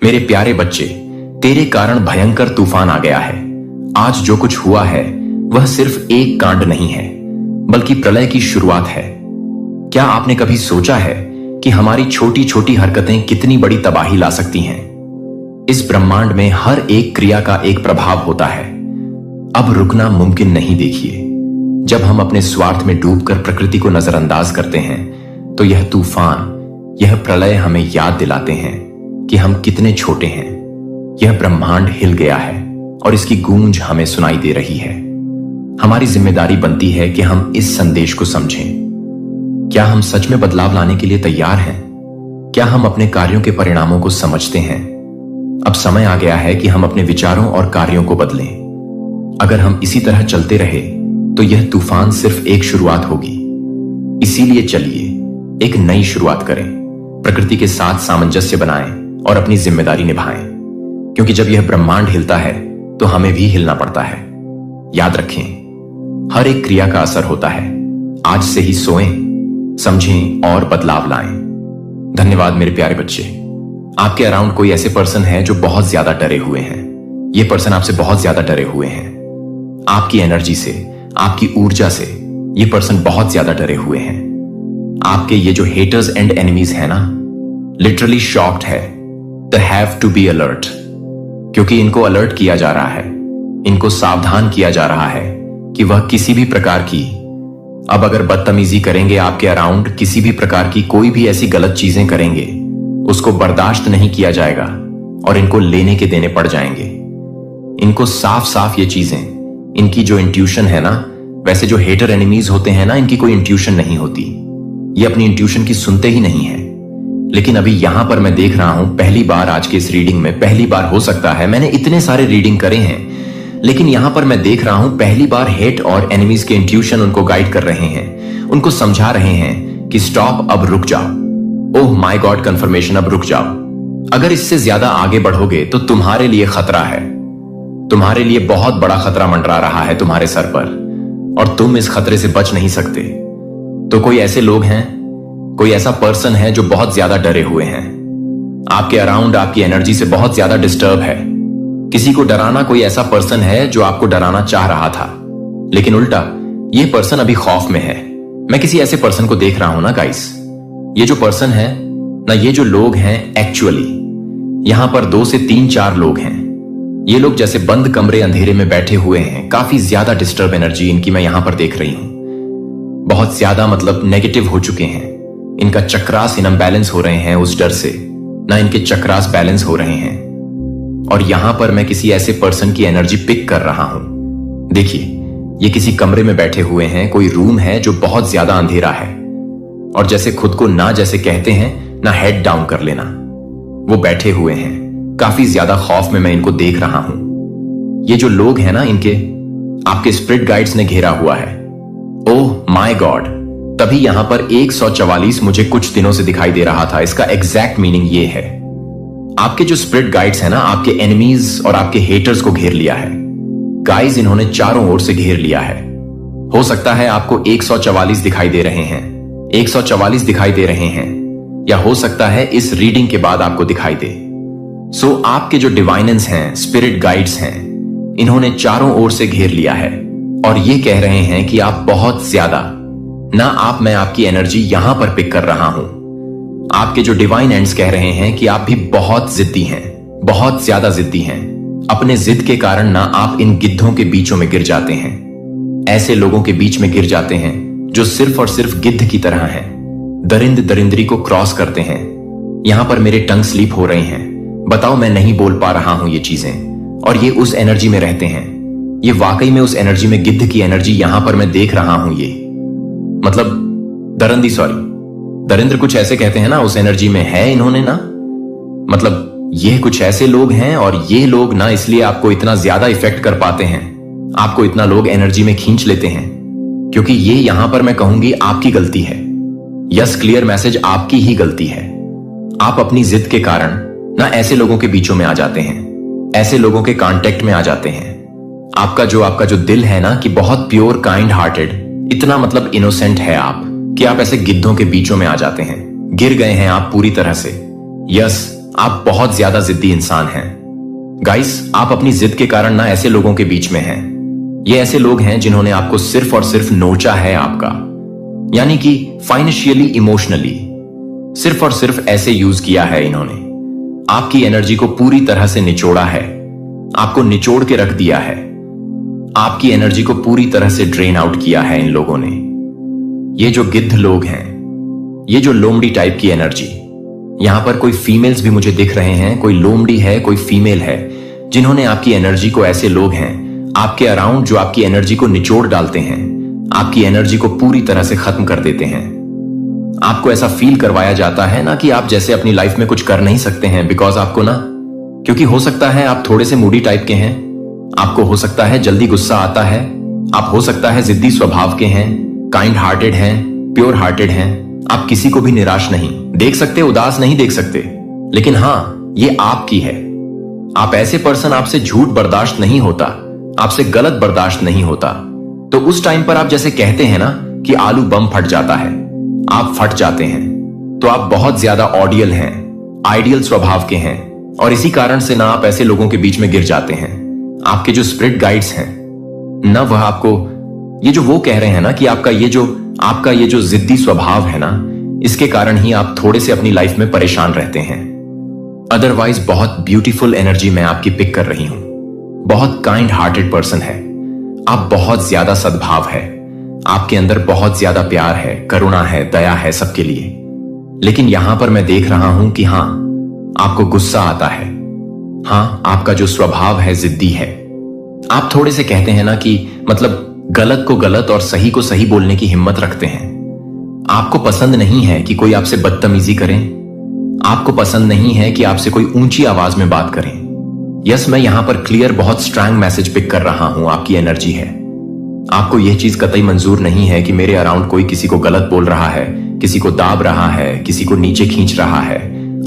मेरे प्यारे बच्चे, तेरे कारण भयंकर तूफान आ गया है। आज जो कुछ हुआ है वह सिर्फ एक कांड नहीं है, बल्कि प्रलय की शुरुआत है। क्या आपने कभी सोचा है कि हमारी छोटी छोटी हरकतें कितनी बड़ी तबाही ला सकती हैं? इस ब्रह्मांड में हर एक क्रिया का एक प्रभाव होता है। अब रुकना मुमकिन नहीं। देखिए, जब हम अपने स्वार्थ में डूबकर प्रकृति को नजरअंदाज करते हैं तो यह तूफान, यह प्रलय हमें याद दिलाते हैं कि हम कितने छोटे हैं। यह ब्रह्मांड हिल गया है और इसकी गूंज हमें सुनाई दे रही है। हमारी जिम्मेदारी बनती है कि हम इस संदेश को समझें। क्या हम सच में बदलाव लाने के लिए तैयार हैं? क्या हम अपने कार्यों के परिणामों को समझते हैं? अब समय आ गया है कि हम अपने विचारों और कार्यों को बदलें। अगर हम इसी तरह चलते रहे तो यह तूफान सिर्फ एक शुरुआत होगी। इसीलिए चलिए एक नई शुरुआत करें, प्रकृति के साथ सामंजस्य बनाएं और अपनी जिम्मेदारी निभाएं। क्योंकि जब यह ब्रह्मांड हिलता है तो हमें भी हिलना पड़ता है। याद रखें, हर एक क्रिया का असर होता है। आज से ही सोएं, समझें और बदलाव लाएं। धन्यवाद मेरे प्यारे बच्चे। आपके अराउंड कोई ऐसे पर्सन है जो बहुत ज्यादा डरे हुए हैं। ये पर्सन आपसे बहुत ज्यादा डरे हुए हैं। आपकी एनर्जी से, आपकी ऊर्जा से ये पर्सन बहुत ज्यादा डरे हुए हैं। आपके ये जो हेटर्स एंड एनिमीज है ना, लिटरली शॉक्ड है। They have to be alert, क्योंकि इनको अलर्ट किया जा रहा है, इनको सावधान किया जा रहा है कि वह किसी भी प्रकार की, अब अगर बदतमीजी करेंगे आपके अराउंड, किसी भी प्रकार की कोई भी ऐसी गलत चीजें करेंगे, उसको बर्दाश्त नहीं किया जाएगा और इनको लेने के देने पड़ जाएंगे। इनको साफ साफ ये चीजें, इनकी जो इंट्यूशन है ना, वैसे जो हेटर एनिमीज होते हैं ना, इनकी कोई इंट्यूशन नहीं होती। ये अपनी इंट्यूशन की सुनते ही नहीं है। लेकिन अभी यहां पर मैं देख रहा हूं, पहली बार आज के इस रीडिंग में, पहली बार हो सकता है, मैंने इतने सारे रीडिंग करे हैं, लेकिन यहां पर मैं देख रहा हूं पहली बार हेट और एनिमीज के इंट्यूशन उनको गाइड कर रहे हैं, उनको समझा रहे हैं कि स्टॉप, अब रुक जाओ। ओह माय गॉड, कंफर्मेशन, अब रुक जाओ। अगर इससे ज्यादा आगे बढ़ोगे तो तुम्हारे लिए खतरा है। तुम्हारे लिए बहुत बड़ा खतरा मंडरा रहा है तुम्हारे सर पर, और तुम इस खतरे से बच नहीं सकते। तो कोई ऐसे लोग हैं, कोई ऐसा पर्सन है जो बहुत ज्यादा डरे हुए हैं, आपके अराउंड आपकी एनर्जी से बहुत ज्यादा डिस्टर्ब है। किसी को डराना कोई ऐसा पर्सन है जो आपको डराना चाह रहा था, लेकिन उल्टा ये पर्सन अभी खौफ में है। मैं किसी ऐसे पर्सन को देख रहा हूं ना गाइस। ये जो पर्सन है ना, ये जो लोग हैं, एक्चुअली यहां पर 2 से 3-4 लोग हैं। ये लोग जैसे बंद कमरे अंधेरे में बैठे हुए हैं। काफी ज्यादा डिस्टर्ब एनर्जी इनकी मैं यहां पर देख रही हूं। बहुत ज्यादा मतलब नेगेटिव हो चुके हैं। इनका चक्रास इनबैलेंस हो रहे हैं उस डर से, ना इनके चक्रास बैलेंस हो रहे हैं। और यहां पर मैं किसी ऐसे पर्सन की एनर्जी पिक कर रहा हूं। देखिए, ये किसी कमरे में बैठे हुए हैं, कोई रूम है जो बहुत ज्यादा अंधेरा है, और जैसे खुद को ना, जैसे कहते हैं ना, हेड डाउन कर लेना, वो बैठे हुए हैं। काफी ज्यादा खौफ में मैं इनको देख रहा हूं। ये जो लोग हैं ना, इनके आपके स्पिरिट गाइड्स ने घेरा हुआ है। ओह माय गॉड, तभी यहां पर 144 मुझे कुछ दिनों से दिखाई दे रहा था। इसका एग्जैक्ट मीनिंग ये है, आपके जो स्पिरिट गाइड्स हैं ना, आपके एनिमीज और आपके हेटर्स को घेर लिया है। गाइस, इन्होंने चारों ओर से घेर लिया है। हो सकता है आपको 144 दिखाई दे रहे हैं, 144 दिखाई दे रहे हैं, या हो सकता है इस रीडिंग के बाद आपको दिखाई दे। सो आपके जो डिवाइनेंस हैं, स्पिरिट गाइड्स हैं, इन्होंने चारों ओर से घेर लिया है और ये कह रहे हैं कि आप बहुत ज्यादा ना, आप, मैं आपकी एनर्जी यहां पर पिक कर रहा हूं। आपके जो डिवाइन एंड्स कह रहे हैं कि आप भी बहुत जिद्दी हैं, बहुत ज्यादा जिद्दी हैं। अपने जिद के कारण ना आप इन गिद्धों के बीचों में गिर जाते हैं, ऐसे लोगों के बीच में गिर जाते हैं जो सिर्फ और सिर्फ गिद्ध की तरह हैं, दरिंद दरिंदरी को क्रॉस करते हैं। यहां पर मेरे टंग स्लीप हो रहे हैं। बताओ, मैं नहीं बोल पा रहा हूं ये चीजें, और ये उस एनर्जी में रहते हैं। ये वाकई में उस एनर्जी में, गिद्ध की एनर्जी यहां पर मैं देख रहा हूं। ये मतलब दरिंद्र कुछ ऐसे कहते हैं ना, उस एनर्जी में है इन्होंने ना, मतलब ये कुछ ऐसे लोग हैं, और ये लोग ना इसलिए आपको इतना ज्यादा इफेक्ट कर पाते हैं, आपको इतना लोग एनर्जी में खींच लेते हैं, क्योंकि ये यहां पर मैं कहूंगी आपकी गलती है। यस, क्लियर मैसेज, आपकी ही गलती है। आप अपनी जिद के कारण ना ऐसे लोगों के बीचों में आ जाते हैं, ऐसे लोगों के कांटेक्ट में आ जाते हैं। आपका जो दिल है ना, कि बहुत प्योर, काइंड हार्टेड, इतना मतलब इनोसेंट है आप, कि आप ऐसे गिद्धों के बीचों में आ जाते हैं। गिर गए हैं आप पूरी तरह से। यस, आप बहुत ज्यादा जिद्दी इंसान हैं। गाइस, आप अपनी जिद के कारण ना ऐसे लोगों के बीच में हैं। ये ऐसे लोग हैं जिन्होंने आपको सिर्फ और सिर्फ नोचा है आपका, यानी कि फाइनेंशियली, इमोशनली सिर्फ और सिर्फ ऐसे यूज किया है इन्होंने। आपकी एनर्जी को पूरी तरह से निचोड़ा है, आपको निचोड़ के रख दिया है। आपकी एनर्जी को पूरी तरह से ड्रेन आउट किया है इन लोगों ने। ये जो गिद्ध लोग हैं, ये जो लोमड़ी टाइप की एनर्जी, यहां पर कोई फीमेल्स भी मुझे दिख रहे हैं, कोई लोमड़ी है, कोई फीमेल है, जिन्होंने आपकी एनर्जी को, ऐसे लोग हैं आपके अराउंड जो आपकी एनर्जी को निचोड़ डालते हैं, आपकी एनर्जी को पूरी तरह से खत्म कर देते हैं। आपको ऐसा फील करवाया जाता है ना कि आप जैसे अपनी लाइफ में कुछ कर नहीं सकते हैं, बिकॉज आपको ना, क्योंकि हो सकता है आप थोड़े से मूडी टाइप के हैं, आपको हो सकता है जल्दी गुस्सा आता है, आप हो सकता है जिद्दी स्वभाव के हैं, काइंड हार्टेड हैं, प्योर हार्टेड हैं, आप किसी को भी निराश नहीं देख सकते, उदास नहीं देख सकते। लेकिन हां, ये आपकी है। आप ऐसे पर्सन, आपसे झूठ बर्दाश्त नहीं होता, आपसे गलत बर्दाश्त नहीं होता, तो उस टाइम पर आप जैसे कहते हैं ना कि आलू बम फट जाता है, आप फट जाते हैं। तो आप बहुत ज्यादा ऑडियल हैं, आइडियल स्वभाव के हैं, और इसी कारण से ना आप ऐसे लोगों के बीच में गिर जाते हैं। आपके जो स्पिरिट गाइड्स हैं ना, वह आपको ये जो वो कह रहे हैं ना कि आपका ये जो जिद्दी स्वभाव है ना, इसके कारण ही आप थोड़े से अपनी लाइफ में परेशान रहते हैं। अदरवाइज बहुत ब्यूटीफुल एनर्जी मैं आपकी पिक कर रही हूं। बहुत काइंड हार्टेड पर्सन है आप, बहुत ज्यादा सद्भाव है आपके अंदर, बहुत ज्यादा प्यार है, करुणा है, दया है सबके लिए। लेकिन यहां पर मैं देख रहा हूं कि हां, आपको गुस्सा आता है। हां, आपका जो स्वभाव है जिद्दी है। आप थोड़े से कहते हैं ना कि मतलब गलत को गलत और सही को सही बोलने की हिम्मत रखते हैं। आपको पसंद नहीं है कि कोई आपसे बदतमीजी करे, आपको पसंद नहीं है कि आपसे कोई ऊंची आवाज में बात करें। यस, मैं यहां पर क्लियर, बहुत स्ट्रांग मैसेज पिक कर रहा हूं, आपकी एनर्जी है। आपको यह चीज कतई मंजूर नहीं है कि मेरे अराउंड कोई किसी को गलत बोल रहा है, किसी को दाब रहा है, किसी को नीचे खींच रहा है।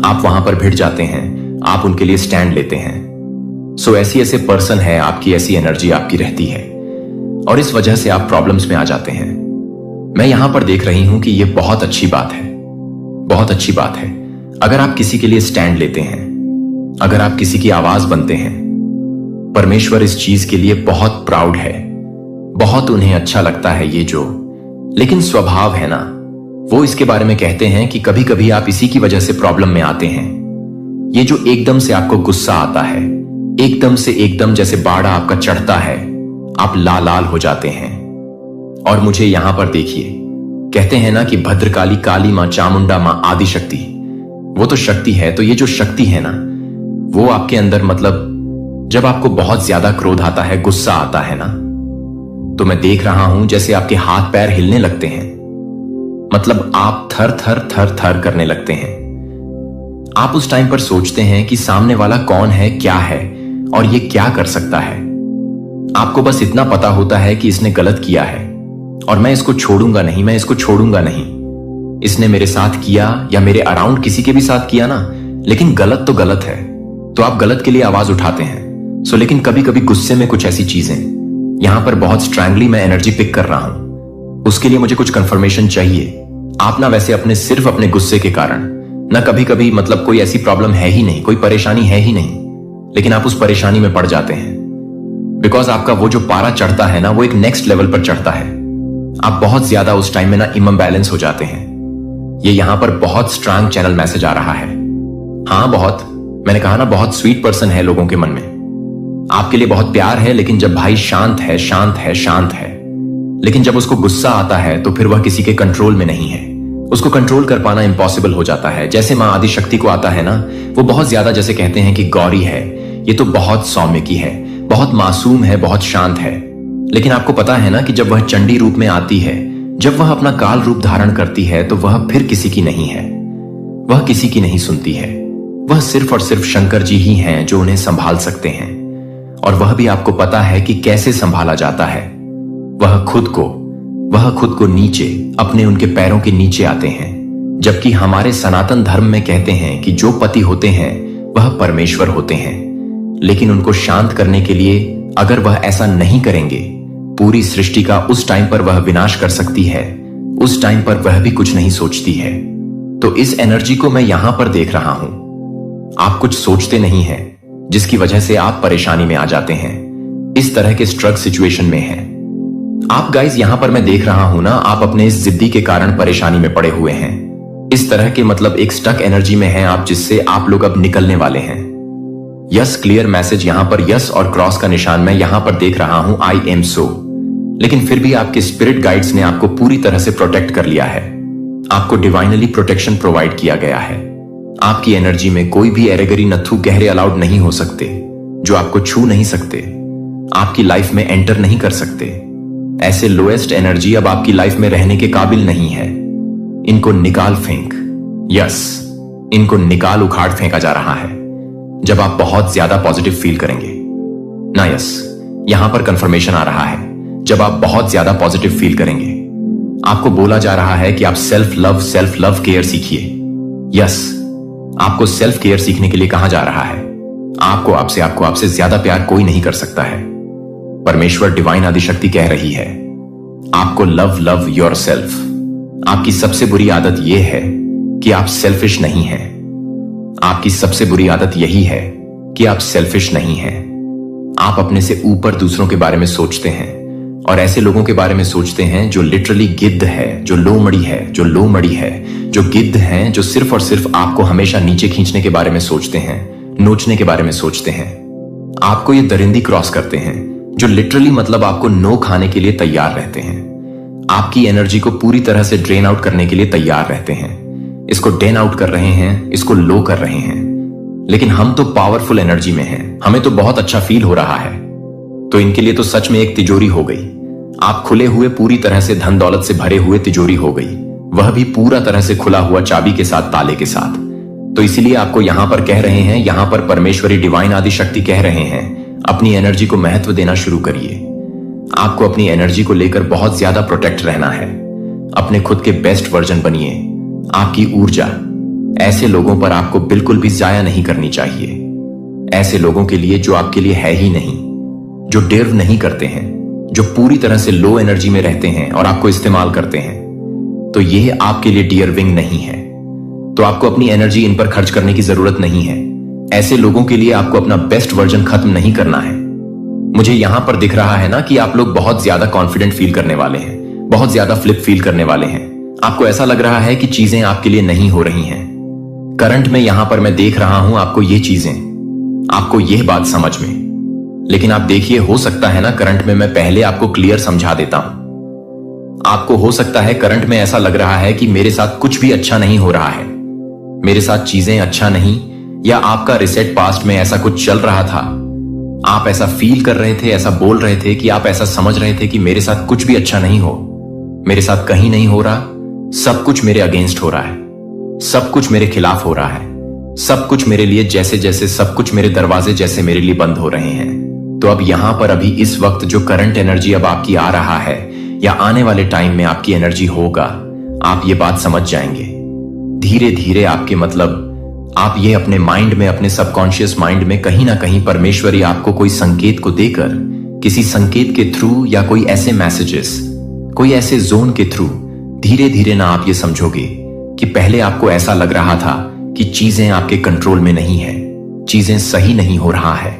आप वहां पर भिड़ जाते हैं, आप उनके लिए स्टैंड लेते हैं। सो ऐसे पर्सन है, आपकी ऐसी एनर्जी आपकी रहती है, और इस वजह से आप प्रॉब्लम्स में आ जाते हैं। मैं यहां पर देख रही हूं कि यह बहुत अच्छी बात है, बहुत अच्छी बात है। अगर आप किसी के लिए स्टैंड लेते हैं, अगर आप किसी की आवाज बनते हैं, परमेश्वर इस चीज के लिए बहुत प्राउड है, बहुत उन्हें अच्छा लगता है ये जो। लेकिन स्वभाव है ना, वो इसके बारे में कहते हैं कि कभी कभी आप इसी की वजह से प्रॉब्लम में आते हैं। ये जो एकदम से आपको गुस्सा आता है, एकदम जैसे बाड़ा आपका चढ़ता है, आप लाल लाल हो जाते हैं। और मुझे यहां पर देखिए, कहते हैं ना कि भद्रकाली, काली मां, चामुंडा मां, आदि शक्ति, वो तो शक्ति है। तो ये जो शक्ति है ना, वो आपके अंदर, मतलब जब आपको बहुत ज्यादा क्रोध आता है, गुस्सा आता है ना, तो मैं देख रहा हूं जैसे आपके हाथ पैर हिलने लगते हैं, मतलब आप थर थर थर थर करने लगते हैं। आप उस टाइम पर सोचते हैं कि सामने वाला कौन है, क्या है, और ये क्या कर सकता है। आपको बस इतना पता होता है कि इसने गलत किया है और मैं इसको छोड़ूंगा नहीं, मैं इसको छोड़ूंगा नहीं। इसने मेरे साथ किया या मेरे अराउंड किसी के भी साथ किया ना, लेकिन गलत तो गलत है, तो आप गलत के लिए आवाज उठाते हैं। लेकिन कभी कभी गुस्से में कुछ ऐसी चीजें, यहां पर बहुत स्ट्रांगली मैं एनर्जी पिक कर रहा हूं, उसके लिए मुझे कुछ कंफर्मेशन चाहिए। आप ना वैसे सिर्फ अपने गुस्से के कारण ना, कभी कभी मतलब कोई ऐसी प्रॉब्लम है ही नहीं, कोई परेशानी है ही नहीं, लेकिन आप उस परेशानी में पड़ जाते हैं। बिकॉज आपका वो जो पारा चढ़ता है ना, वो एक नेक्स्ट लेवल पर चढ़ता है। आप बहुत ज्यादा उस टाइम में ना इम्बैलेंस हो जाते हैं। ये यहां पर बहुत स्ट्रांग चैनल मैसेज आ रहा है। हां, बहुत, मैंने कहा ना, बहुत स्वीट पर्सन है लोगों के मन में, आपके लिए बहुत प्यार है। लेकिन जब भाई शांत है, शांत है, शांत है, लेकिन जब उसको गुस्सा आता है तो फिर वह किसी के कंट्रोल में नहीं है। उसको कंट्रोल कर पाना इम्पॉसिबल हो जाता है। जैसे मां आदि शक्ति को आता है ना, वो बहुत ज्यादा, जैसे कहते हैं कि गौरी है, ये तो बहुत सौम्य की है, बहुत मासूम है, बहुत शांत है। लेकिन आपको पता है ना कि जब वह चंडी रूप में आती है, जब वह अपना काल रूप धारण करती है, तो वह फिर किसी की नहीं है, वह किसी की नहीं सुनती है। वह सिर्फ और सिर्फ शंकर जी ही हैं जो उन्हें संभाल सकते हैं, और वह भी आपको पता है कि कैसे संभाला जाता है। वह खुद को नीचे, अपने उनके पैरों के नीचे आते हैं। जबकि हमारे सनातन धर्म में कहते हैं कि जो पति होते हैं वह परमेश्वर होते हैं। लेकिन उनको शांत करने के लिए अगर वह ऐसा नहीं करेंगे, पूरी सृष्टि का उस टाइम पर वह विनाश कर सकती है। उस टाइम पर वह भी कुछ नहीं सोचती है। तो इस एनर्जी को मैं यहां पर देख रहा हूं। आप कुछ सोचते नहीं हैं, जिसकी वजह से आप परेशानी में आ जाते हैं, इस तरह के स्ट्रग सिचुएशन में हैं। आप गाइस यहां पर मैं देख रहा हूं ना, आप अपने इस जिद्दी के कारण परेशानी में पड़े हुए हैं। इस तरह के मतलब एक स्टक एनर्जी में हैं आप, जिससे आप लोग अब निकलने वाले हैं। यस, क्लियर मैसेज यहां पर यस और क्रॉस का निशान मैं यहां पर देख रहा हूं, आई एम सो। लेकिन फिर भी आपके स्पिरिट गाइड्स ने आपको पूरी तरह से प्रोटेक्ट कर लिया है। आपको डिवाइनली प्रोटेक्शन प्रोवाइड किया गया है। आपकी एनर्जी में कोई भी एरेगरी नथु गहरे अलाउड नहीं हो सकते, जो आपको छू नहीं सकते, आपकी लाइफ में एंटर नहीं कर सकते। ऐसे लोएस्ट एनर्जी अब आपकी लाइफ में रहने के काबिल नहीं है। इनको निकाल फेंक, यस, इनको निकाल उखाड़ फेंका जा रहा है जब आप बहुत ज्यादा पॉजिटिव फील करेंगे ना। यस, यहां पर कंफर्मेशन आ रहा है, जब आप बहुत ज्यादा पॉजिटिव फील करेंगे। आपको बोला जा रहा है कि आप सेल्फ लव केयर सीखिए। यस, आपको सेल्फ केयर सीखने के लिए कहा जा रहा है। आपको आपसे ज्यादा प्यार कोई नहीं कर सकता है। परमेश्वर डिवाइन आदिशक्ति कह रही है, आपको लव योरसेल्फ। आपकी सबसे बुरी आदत यह है कि आप सेल्फिश नहीं हैं। आपकी सबसे बुरी आदत यही है कि आप सेल्फिश नहीं हैं। आप अपने से ऊपर दूसरों के बारे में सोचते हैं, और ऐसे लोगों के बारे में सोचते हैं जो लिटरली गिद्ध है, जो लोमड़ी है, जो गिद्ध हैं, जो सिर्फ और सिर्फ आपको हमेशा नीचे खींचने के बारे में सोचते हैं, नोचने के बारे में सोचते हैं। आपको ये दरिंदी क्रॉस करते हैं, जो लिटरली मतलब आपको नो खाने के लिए तैयार रहते हैं। आपकी एनर्जी को पूरी तरह से ड्रेन आउट करने के लिए तैयार रहते हैं। इसको ड्रेन आउट कर रहे हैं, इसको लो कर रहे हैं। लेकिन हम तो पावरफुल एनर्जी में हैं, हमें तो बहुत अच्छा फील हो रहा है। तो इनके लिए तो सच में एक तिजोरी हो गई। आप खुले हुए, पूरी तरह से धन दौलत से भरे हुए तिजोरी हो गई, वह भी पूरा तरह से खुला हुआ चाबी के साथ, ताले के साथ। तो इसीलिए आपको यहां पर कह रहे हैं, यहां पर परमेश्वरी डिवाइन आदि शक्ति कह रहे हैं, अपनी एनर्जी को महत्व देना शुरू करिए। आपको अपनी एनर्जी को लेकर बहुत ज्यादा प्रोटेक्ट रहना है। अपने खुद के बेस्ट वर्जन बनिए। आपकी ऊर्जा ऐसे लोगों पर आपको बिल्कुल भी जाया नहीं करनी चाहिए। ऐसे लोगों के लिए जो आपके लिए है ही नहीं, जो डिजर्व नहीं करते हैं, जो पूरी तरह से लो एनर्जी में रहते हैं और आपको इस्तेमाल करते हैं, तो यह आपके लिए डिजर्विंग नहीं है। तो आपको अपनी एनर्जी इन पर खर्च करने की जरूरत नहीं है। ऐसे लोगों के लिए आपको अपना बेस्ट वर्जन खत्म नहीं करना है। मुझे यहां पर दिख रहा है ना कि आप लोग बहुत ज्यादा कॉन्फिडेंट फील करने वाले हैं, बहुत ज्यादा फ्लिप फील करने वाले हैं। आपको ऐसा लग रहा है कि चीजें आपके लिए नहीं हो रही हैं। करंट में यहां पर मैं देख रहा हूं आपको ये चीजें, आपको यह बात समझ में। लेकिन आप देखिए, हो सकता है ना करंट में मैं पहले आपको क्लियर समझा देता हूं। आपको हो सकता है करंट में ऐसा लग रहा है कि मेरे साथ कुछ भी अच्छा नहीं हो रहा है, मेरे साथ चीजें अच्छा नहीं, या आपका रिसेट पास्ट में ऐसा कुछ चल रहा था। आप ऐसा फील कर रहे थे, ऐसा बोल रहे थे कि आप ऐसा समझ रहे थे कि मेरे साथ कुछ भी अच्छा नहीं हो, मेरे साथ कहीं नहीं हो रहा, सब कुछ मेरे अगेंस्ट हो रहा है, सब कुछ मेरे खिलाफ हो रहा है, सब कुछ मेरे लिए जैसे जैसे सब कुछ मेरे दरवाजे जैसे मेरे लिए बंद हो रहे हैं। तो अब यहां पर अभी इस वक्त जो करंट एनर्जी अब आपकी आ रहा है, या आने वाले टाइम में आपकी एनर्जी होगा, आप ये बात समझ जाएंगे धीरे धीरे। आपके मतलब आप ये अपने माइंड में, अपने सबकॉन्शियस माइंड में कहीं ना कहीं परमेश्वरी आपको कोई संकेत को देकर, किसी संकेत के थ्रू या कोई ऐसे मैसेजेस, कोई ऐसे जोन के थ्रू धीरे धीरे ना आप ये समझोगे कि पहले आपको ऐसा लग रहा था कि चीजें आपके कंट्रोल में नहीं है, चीजें सही नहीं हो रहा है।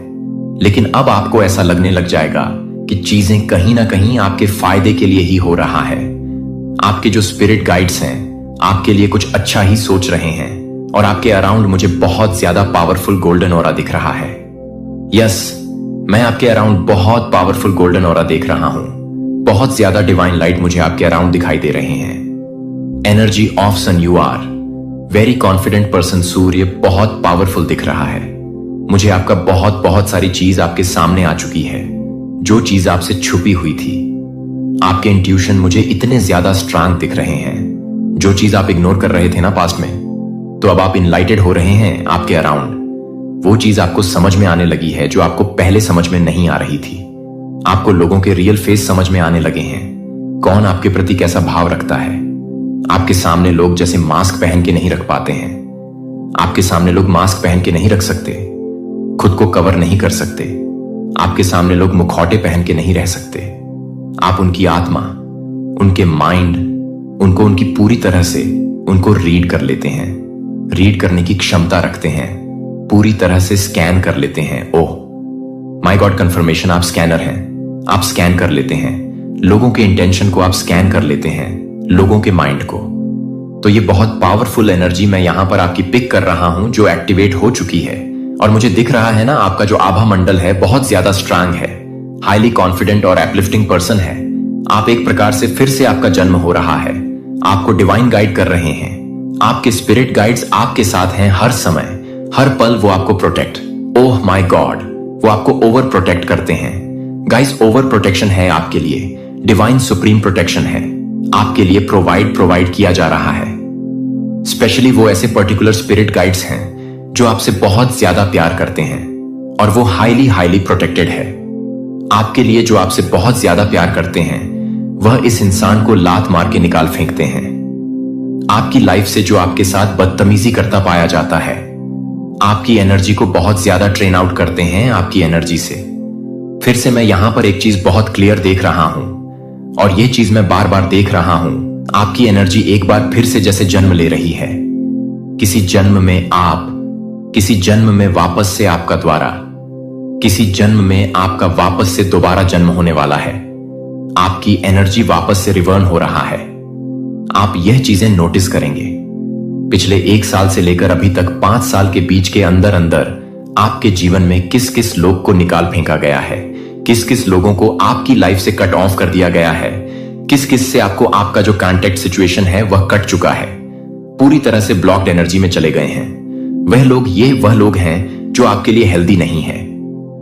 लेकिन अब आपको ऐसा लगने लग जाएगा कि चीजें कहीं ना कहीं आपके फायदे के लिए ही हो रहा है। आपके जो स्पिरिट गाइड्स हैं आपके लिए कुछ अच्छा ही सोच रहे हैं, और आपके अराउंड मुझे बहुत ज्यादा पावरफुल गोल्डन ऑरा दिख रहा है। यस, मैं आपके अराउंड बहुत पावरफुल गोल्डन ऑरा देख रहा हूं। बहुत ज्यादा डिवाइन लाइट मुझे आपके अराउंड दिखाई दे रहे हैं। Energy of sun you are very confident person सूर्य बहुत पावरफुल दिख रहा है। मुझे आपका बहुत सारी चीज आपके सामने आ चुकी है, जो चीज आपसे छुपी हुई थी। आपके इंट्यूशन मुझे इतने ज्यादा स्ट्रांग दिख रहे हैं। जो चीज आप इग्नोर कर रहे थे ना पास्ट में, तो अब आप इनलाइटेड हो रहे हैं आपके अराउंड। वो चीज आपको समझ में आने लगी है जो आपको पहले समझ में नहीं आ रही थी। आपको लोगों के रियल फेस समझ में आने लगे हैं, कौन आपके प्रति कैसा भाव रखता है। आपके सामने लोग जैसे मास्क पहन के नहीं रख पाते हैं, आपके सामने लोग मास्क पहन के नहीं रख सकते, खुद को कवर नहीं कर सकते। आपके सामने लोग मुखौटे पहन के नहीं रह सकते। आप उनकी आत्मा, उनके माइंड, उनको उनकी पूरी तरह से उनको रीड कर लेते हैं, रीड करने की क्षमता रखते हैं। पूरी तरह से स्कैन कर लेते हैं। ओह माय गॉड, कंफर्मेशन, आप स्कैनर हैं। आप स्कैन कर लेते हैं लोगों के इंटेंशन को, आप स्कैन कर लेते हैं लोगों के माइंड को। तो ये बहुत पावरफुल एनर्जी मैं यहां पर आपकी पिक कर रहा हूं जो एक्टिवेट हो चुकी है। और मुझे दिख रहा है ना, आपका जो आभा मंडल है बहुत ज्यादा स्ट्रांग है, हाईली कॉन्फिडेंट और एपलिफ्टिंग पर्सन है। आप एक प्रकार से फिर से आपका जन्म हो रहा है। आपको डिवाइन गाइड कर रहे हैं। आपके स्पिरिट गाइड्स आपके साथ हैं हर समय, हर पल वो आपको प्रोटेक्ट, ओह माय गॉड, वो आपको ओवर प्रोटेक्ट करते हैं। गाइस, ओवर प्रोटेक्शन है आपके लिए, डिवाइन सुप्रीम प्रोटेक्शन है आपके लिए, प्रोवाइड किया जा रहा है। स्पेशली वो ऐसे पर्टिकुलर स्पिरिट गाइड्स हैं जो आपसे बहुत ज्यादा प्यार करते हैं और वो हाईली प्रोटेक्टेड है आपके लिए। जो आपसे बहुत ज्यादा प्यार करते हैं वह इस इंसान को लात मार के निकाल फेंकते हैं आपकी लाइफ से। जो आपके साथ बदतमीजी करता पाया जाता है, आपकी एनर्जी को बहुत ज्यादा ट्रेन आउट करते हैं आपकी एनर्जी से। फिर से मैं यहां पर एक चीज बहुत क्लियर देख रहा हूं और यह चीज मैं बार बार देख रहा हूं। आपकी एनर्जी एक बार फिर से जैसे जन्म ले रही है। किसी जन्म में आप, किसी जन्म में वापस से आपका द्वारा, किसी जन्म में आपका वापस से दोबारा जन्म होने वाला है। आपकी एनर्जी वापस से रिवर्न हो रहा है। आप यह चीजें नोटिस करेंगे। पिछले 1 साल से लेकर अभी तक 5 साल के बीच के अंदर अंदर आपके जीवन में किस किस लोग को निकाल फेंका गया है, किस किस लोगों को आपकी लाइफ से कट ऑफ कर दिया गया है, किस किस से आपको आपका जो कॉन्टेक्ट सिचुएशन है वह कट चुका है, पूरी तरह से ब्लॉक्ड एनर्जी में चले गए हैं। वह लोग हैं जो आपके लिए हेल्दी नहीं है,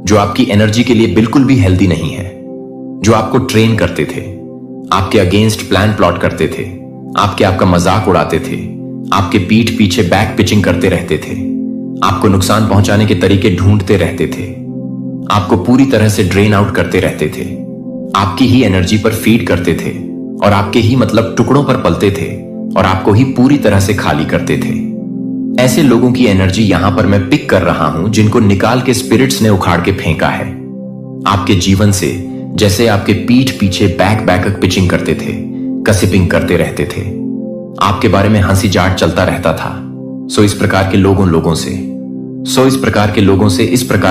जो आपकी एनर्जी के लिए बिल्कुल भी हेल्दी नहीं है, जो आपको ट्रेन करते थे, आपके अगेंस्ट प्लान प्लॉट करते थे, आपका मजाक उड़ाते थे, आपके पीठ पीछे बैक पिचिंग करते रहते थे, आपको नुकसान पहुंचाने के तरीके ढूंढते रहते थे, आपको पूरी तरह से ड्रेन आउट करते रहते थे, आपकी ही एनर्जी पर फीड करते थे और आपके ही मतलब टुकड़ों पर पलते थे और आपको ही पूरी तरह से खाली करते थे। ऐसे लोगों की एनर्जी यहां पर मैं पिक कर रहा हूं जिनको निकाल के स्पिरिट्स ने उखाड़ के फेंका है आपके जीवन से। जैसे आपके पीठ पीछे बैक पिचिंग करते थे, कसिपिंग करते रहते थे, आपके बारे में हंसी जाट चलता रहता था। इस प्रकार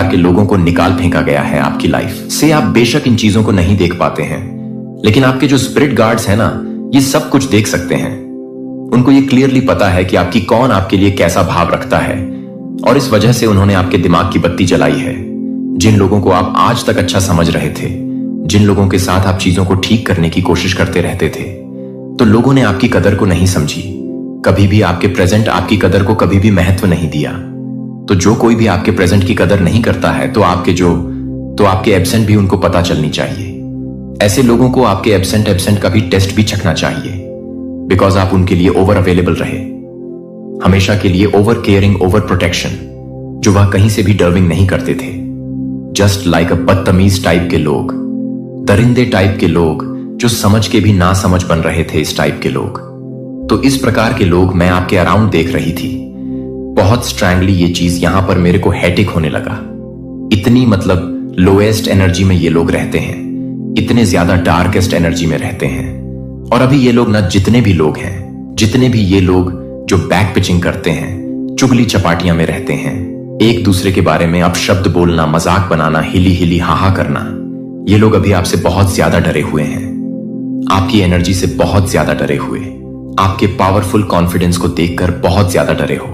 के लोगों को निकाल फेंका गया है आपकी लाइफ से। आप बेशक इन चीजों को नहीं देख पाते हैं, लेकिन आपके जो स्पिरिट गार्ड्स हैं ना, ये सब कुछ देख सकते हैं। उनको ये क्लियरली पता है कि आपकी कौन आपके लिए कैसा भाव रखता है और इस वजह से उन्होंने आपके दिमाग की बत्ती जलाई है। जिन लोगों को आप आज तक अच्छा समझ रहे थे, जिन लोगों के साथ आप चीजों को ठीक करने की कोशिश करते रहते थे, तो लोगों ने आपकी कदर को नहीं समझी। कभी भी आपके प्रेजेंट आपकी कदर को कभी भी महत्व नहीं दिया। तो जो कोई भी आपके प्रेजेंट की कदर नहीं करता है, तो आपके एब्सेंट भी उनको पता चलनी चाहिए। ऐसे लोगों को आपके एब्सेंट का भी टेस्ट भी छकना चाहिए, बिकॉज आप उनके लिए ओवर अवेलेबल रहे, हमेशा के लिए ओवर केयरिंग, ओवर प्रोटेक्शन, जो वह कहीं से भी डर्विंग नहीं करते थे। जस्ट लाइक अ बदतमीज टाइप के लोग, दरिंदे टाइप के लोग, जो समझ के भी ना समझ बन रहे थे, इस टाइप के लोग। तो इस प्रकार के लोग मैं आपके अराउंड देख रही थी। बहुत स्ट्रांगली ये चीज यहां पर मेरे को हेटिक होने लगा। इतनी मतलब लोएस्ट एनर्जी में ये लोग रहते हैं, इतने ज्यादा डार्केस्ट एनर्जी में रहते हैं। और अभी ये लोग ना, जितने भी लोग हैं, जितने भी ये लोग जो बैक पिचिंग करते हैं, चुगली चपाटियां में रहते हैं, एक दूसरे के बारे में अपशब्द बोलना, मजाक बनाना, हिली हाहा करना, ये लोग अभी आपसे बहुत ज्यादा डरे हुए हैं, आपकी एनर्जी से बहुत ज्यादा डरे हुए, आपके पावरफुल कॉन्फिडेंस को देखकर बहुत ज्यादा डरे हो।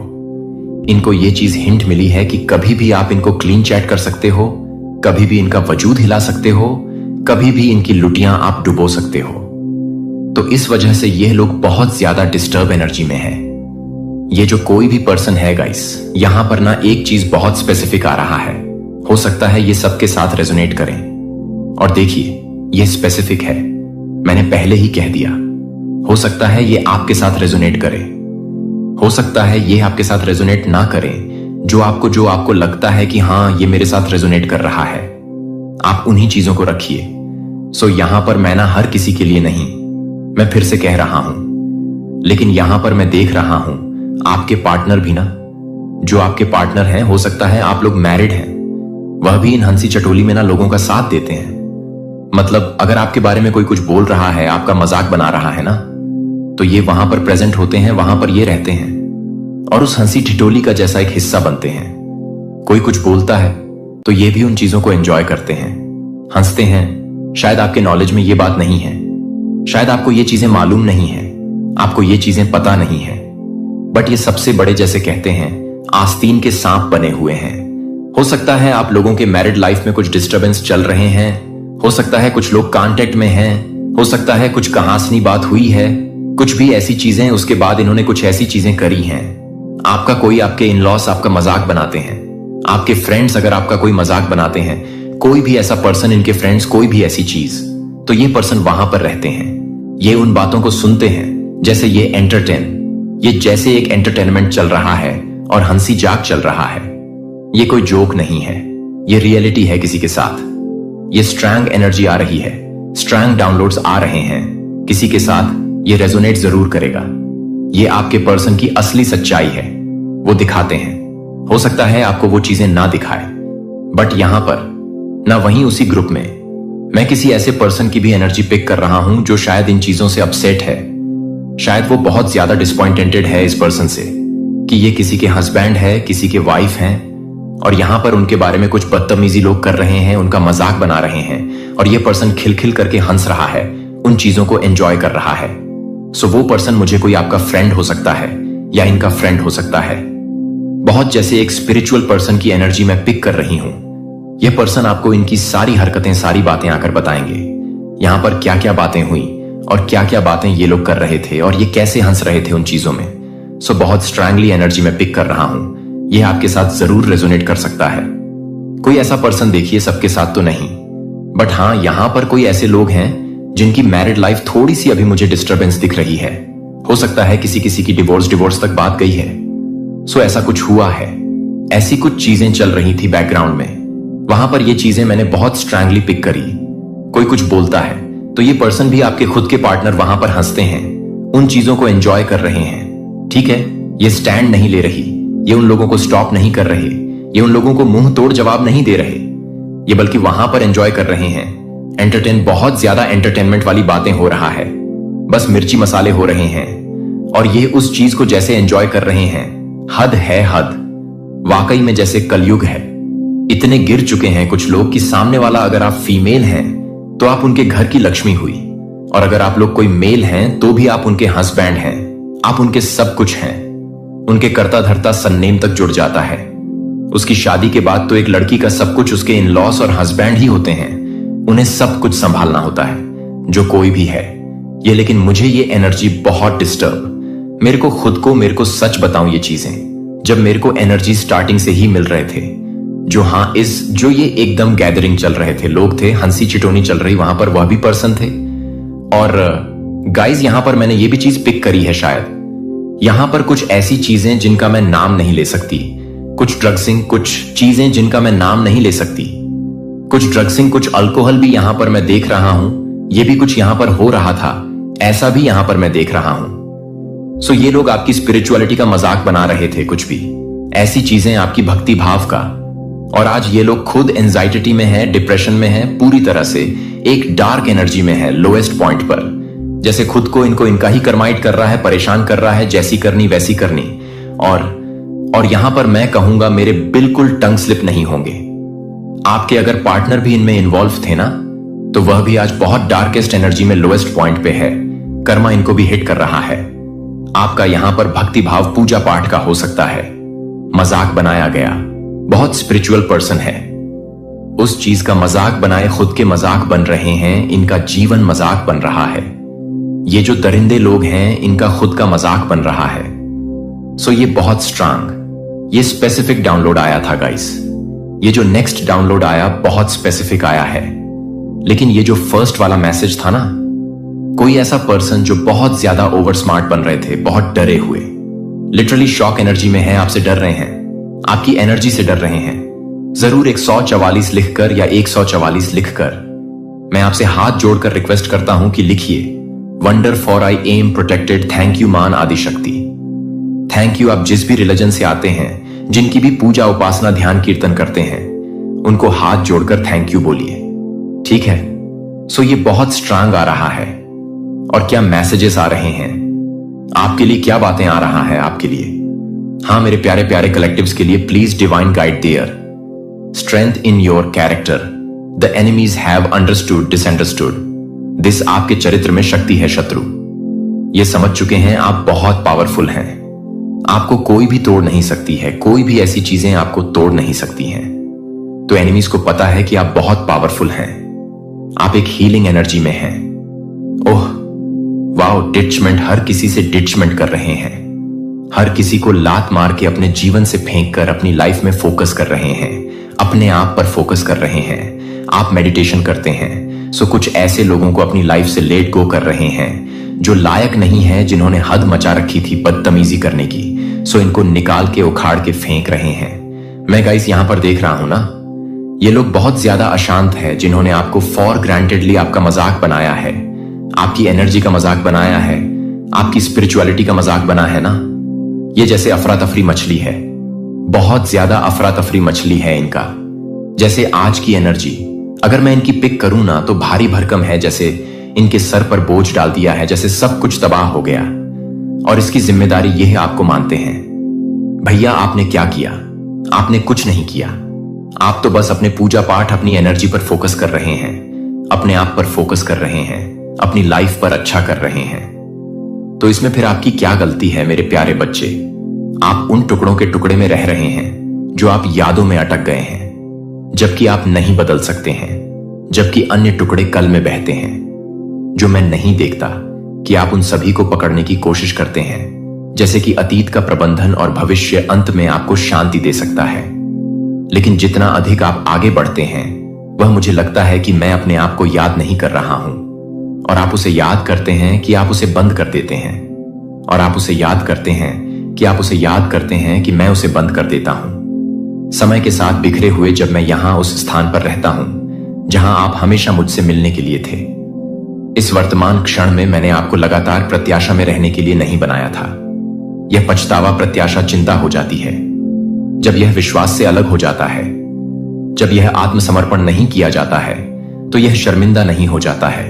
इनको ये चीज हिंट मिली है कि कभी भी आप इनको क्लीन चैट कर सकते हो, कभी भी इनका वजूद हिला सकते हो, कभी भी इनकी लुटियां आप डुबो सकते हो। तो इस वजह से ये लोग बहुत ज्यादा डिस्टर्ब एनर्जी में है। ये जो कोई भी पर्सन है गाइस, यहां पर ना एक चीज बहुत स्पेसिफिक आ रहा है। हो सकता है ये सबके साथ रेजोनेट करें। और देखिए, ये स्पेसिफिक है, मैंने पहले ही कह दिया। हो सकता है ये आपके साथ रेजोनेट करे, हो सकता है ये आपके साथ रेजोनेट ना करे। जो आपको लगता है कि हाँ, ये मेरे साथ रेजोनेट कर रहा है, आप उन्हीं चीजों को रखिए। यहां पर मैं ना हर किसी के लिए नहीं, मैं फिर से कह रहा हूं, लेकिन यहां पर मैं देख रहा हूं आपके पार्टनर भी ना, जो आपके पार्टनर हैं, हो सकता है आप लोग मैरिड हैं, वह भी इन हंसी चटोली में ना लोगों का साथ देते हैं। मतलब अगर आपके बारे में कोई कुछ बोल रहा है, आपका मजाक बना रहा है ना, तो ये वहां पर प्रेजेंट होते हैं, वहां पर ये रहते हैं और उस हंसी ठिठोली का जैसा एक हिस्सा बनते हैं। कोई कुछ बोलता है तो ये भी उन चीजों को एंजॉय करते हैं, हंसते हैं। शायद आपके नॉलेज में ये बात नहीं है, शायद आपको ये चीजें मालूम नहीं है, आपको ये चीजें पता नहीं है, बट ये सबसे बड़े, जैसे कहते हैं, आस्तीन के सांप बने हुए हैं। हो सकता है आप लोगों के मैरिड लाइफ में कुछ डिस्टरबेंस चल रहे हैं, हो सकता है कुछ लोग कांटेक्ट में हैं, हो सकता है कुछ कहासनी बात हुई है, कुछ भी ऐसी चीजें, उसके बाद इन्होंने कुछ ऐसी चीजें करी हैं। आपका कोई, आपके इन-लॉस आपका मजाक बनाते हैं, आपके फ्रेंड्स अगर आपका कोई मजाक बनाते हैं, कोई भी ऐसा पर्सन, इनके फ्रेंड्स, कोई भी ऐसी चीज, तो ये पर्सन वहां पर रहते हैं। ये उन बातों को सुनते हैं जैसे ये जैसे एक एंटरटेनमेंट चल रहा है और हंसी जाग चल रहा है। ये कोई जोक नहीं है, ये रियलिटी है किसी के साथ। ये स्ट्रॉन्ग एनर्जी आ रही है, स्ट्रॉन्ग डाउनलोड्स आ रहे हैं किसी के साथ, ये रेजोनेट जरूर करेगा। ये आपके पर्सन की असली सच्चाई है, वो दिखाते हैं। हो सकता है आपको वो चीजें ना दिखाए, बट यहां पर ना, वहीं उसी ग्रुप में मैं किसी ऐसे पर्सन की भी एनर्जी पिक कर रहा हूं जो शायद इन चीजों से अपसेट है। शायद वो बहुत ज्यादा डिसअपॉइंटेड है इस पर्सन से कि ये किसी के हस्बैंड है, किसी के वाइफ हैं, और यहां पर उनके बारे में कुछ बदतमीजी लोग कर रहे हैं, उनका मजाक बना रहे हैं, और ये पर्सन खिलखिल करके हंस रहा है, उन चीजों को एंजॉय कर रहा है। सो वो पर्सन मुझे कोई आपका फ्रेंड हो सकता है या इनका फ्रेंड हो सकता है। बहुत जैसे एक स्पिरिचुअल पर्सन की एनर्जी मैं पिक कर रही हूं। यह पर्सन आपको इनकी सारी हरकतें, सारी बातें आकर बताएंगे। यहां पर क्या क्या बातें हुई और क्या क्या बातें ये लोग कर रहे थे और ये कैसे हंस रहे थे उन चीजों में। सो बहुत स्ट्रांगली एनर्जी में पिक कर रहा हूं, यह आपके साथ जरूर रेजोनेट कर सकता है। कोई ऐसा पर्सन देखिए, सबके साथ तो नहीं, बट हां, यहां पर कोई ऐसे लोग हैं जिनकी मैरिड लाइफ थोड़ी सी अभी मुझे डिस्टरबेंस दिख रही है। हो सकता है किसी किसी की डिवोर्स तक बात गई है। सो ऐसा कुछ हुआ है, ऐसी कुछ चीजें चल रही थी बैकग्राउंड में। वहां पर ये चीजें मैंने बहुत स्ट्रांगली पिक करी। कोई कुछ बोलता है तो ये पर्सन भी, आपके खुद के पार्टनर, वहां पर हंसते हैं, उन चीजों को एंजॉय कर रहे हैं। ठीक है, ये स्टैंड नहीं ले रही, ये उन लोगों को स्टॉप नहीं कर रहे, ये उन लोगों को मुंह तोड़ जवाब नहीं दे रहे, ये बल्कि वहां पर एंजॉय कर रहे हैं। बहुत ज्यादा एंटरटेनमेंट वाली बातें हो रहा है, बस मिर्ची मसाले हो रहे हैं, और ये उस चीज को जैसे एंजॉय कर रहे हैं। हद है, हद। वाकई में जैसे कलयुग है। इतने गिर चुके हैं कुछ लोग कि सामने वाला, अगर आप फीमेल हैं तो आप उनके घर की लक्ष्मी हुई, और अगर आप लोग कोई मेल हैं तो भी आप उनके हस्बैंड हैं, आप उनके सब कुछ हैं। उनके करता धरता सन्नेम तक जुड़ जाता है। उसकी शादी के बाद तो एक लड़की का सब कुछ उसके इन लॉस और हस्बैंड ही होते हैं। उन्हें सब कुछ संभालना होता है, जो कोई भी है ये। लेकिन मुझे ये एनर्जी बहुत डिस्टर्ब, मेरे को सच बताऊं, ये चीजें जब मेरे को एनर्जी स्टार्टिंग से ही मिल रहे थे, जो ये एकदम गैदरिंग चल रहे थे, लोग थे, हंसी चिटोनी चल रही, वहां पर वह भी पर्सन थे। और गाइज, यहां पर मैंने ये भी चीज पिक करी है, शायद यहां पर कुछ ऐसी चीजें जिनका मैं नाम नहीं ले सकती, कुछ ड्रग्सिंग, कुछ चीजें जिनका मैं नाम नहीं ले सकती, कुछ ड्रग्सिंग, कुछ अल्कोहल भी यहां पर मैं देख रहा हूं। ये भी कुछ यहां पर हो रहा था, ऐसा भी यहां पर मैं देख रहा हूं। सो ये लोग आपकी स्पिरिचुअलिटी का मजाक बना रहे थे, कुछ भी ऐसी चीजें, आपकी भक्ति भाव का। और आज ये लोग खुद एंजाइटी में है, डिप्रेशन में है, पूरी तरह से एक डार्क एनर्जी में है, लोएस्ट पॉइंट पर। जैसे खुद को इनका ही करमाइट कर रहा है, परेशान कर रहा है, जैसी करनी वैसी करनी। और यहां पर मैं कहूंगा, मेरे बिल्कुल टंग स्लिप नहीं होंगे। आपके अगर पार्टनर भी इनमें इन्वॉल्व थे ना, तो वह भी आज बहुत डार्केस्ट एनर्जी में, लोएस्ट पॉइंट पे है। कर्मा इनको भी हिट कर रहा है। आपका यहां पर भक्ति भाव, पूजा पाठ का हो सकता है, मजाक बनाया गया। बहुत स्पिरिचुअल पर्सन है, उस चीज का मजाक बनाए, खुद के मजाक बन रहे हैं, इनका जीवन मजाक बन रहा है। ये जो दरिंदे लोग हैं, इनका खुद का मजाक बन रहा है। सो ये बहुत स्ट्रांग, ये स्पेसिफिक डाउनलोड आया था गाइस। ये जो नेक्स्ट डाउनलोड आया, बहुत स्पेसिफिक आया है। लेकिन ये जो फर्स्ट वाला मैसेज था ना, कोई ऐसा पर्सन जो बहुत ज्यादा ओवर स्मार्ट बन रहे थे, बहुत डरे हुए, लिटरली शॉक एनर्जी में है, आपसे डर रहे हैं, आपकी एनर्जी से डर रहे हैं। जरूर 144 लिखकर या 144 लिखकर मैं आपसे हाथ जोड़कर रिक्वेस्ट करता हूं कि लिखिए, wonder for I am protected, thank you मान आदिशक्ति। Thank you. आप जिस भी रिलीजन से आते हैं, जिनकी भी पूजा उपासना ध्यान कीर्तन करते हैं, उनको हाथ जोड़कर थैंक यू बोलिए, ठीक है। सो ये बहुत स्ट्रांग आ रहा है। और क्या मैसेजेस आ रहे हैं आपके लिए, क्या बातें आ रहा है आपके लिए। हाँ मेरे प्यारे प्यारे कलेक्टिव्स के लिए please divine guide their strength in your character, the enemies have understood misunderstood. This आपके चरित्र में शक्ति है शत्रु, ये समझ चुके हैं आप बहुत पावरफुल हैं। आपको कोई भी तोड़ नहीं सकती है, कोई भी ऐसी चीजें आपको तोड़ नहीं सकती हैं। तो एनिमीज को पता है कि आप बहुत पावरफुल हैं, आप एक हीलिंग एनर्जी में हैं। ओह वाओ, डिटचमेंट, हर किसी से डिटचमेंट कर रहे हैं, हर किसी को लात मार के अपने जीवन से फेंक कर अपनी लाइफ में फोकस कर रहे हैं, अपने आप पर फोकस कर रहे हैं। आप मेडिटेशन करते हैं, सो कुछ ऐसे लोगों को अपनी लाइफ से लेट गो कर रहे हैं जो लायक नहीं है, जिन्होंने हद मचा रखी थी बदतमीजी करने की, सो इनको निकाल के उखाड़ के फेंक रहे हैं। मैं गाइस यहां पर देख रहा हूं ना, ये लोग बहुत ज्यादा अशांत है, जिन्होंने आपको फॉर ग्रांटेडली आपका मजाक बनाया है, आपकी एनर्जी का मजाक बनाया है, आपकी स्पिरिचुअलिटी का मजाक बना है ना। ये जैसे अफरा तफरी मछली है, बहुत ज्यादा अफरा तफरी मछली है इनका। जैसे आज की एनर्जी अगर मैं इनकी पिक करूं ना तो भारी भरकम है, जैसे इनके सर पर बोझ डाल दिया है, जैसे सब कुछ तबाह हो गया और इसकी जिम्मेदारी यह आपको मानते हैं। भैया आपने क्या किया? आपने कुछ नहीं किया। आप तो बस अपने पूजा पाठ, अपनी एनर्जी पर फोकस कर रहे हैं, अपने आप पर फोकस कर रहे हैं, अपनी लाइफ पर अच्छा कर रहे हैं। तो इसमें फिर आपकी क्या गलती है मेरे प्यारे बच्चे? आप उन टुकड़ों के टुकड़े में रह रहे हैं जो आप यादों में अटक गए हैं, जबकि आप नहीं बदल सकते हैं, जबकि अन्य टुकड़े कल में बहते हैं। जो मैं नहीं देखता कि आप उन सभी को पकड़ने की कोशिश करते हैं, जैसे कि अतीत का प्रबंधन और भविष्य अंत में आपको शांति दे सकता है। लेकिन जितना अधिक आप आगे बढ़ते हैं, वह मुझे लगता है कि मैं अपने आप को याद नहीं कर रहा हूं, और आप उसे याद करते हैं कि आप उसे बंद कर देते हैं, और आप उसे याद करते हैं कि आप उसे याद करते हैं कि मैं उसे बंद कर देता हूं। समय के साथ बिखरे हुए जब मैं यहां उस स्थान पर रहता हूं जहां आप हमेशा मुझसे मिलने के लिए थे, इस वर्तमान क्षण में मैंने आपको लगातार प्रत्याशा में रहने के लिए नहीं बनाया था। यह पछतावा प्रत्याशा चिंता हो जाती है जब यह विश्वास से अलग हो जाता है। जब यह आत्मसमर्पण नहीं किया जाता है तो यह शर्मिंदा नहीं हो जाता है,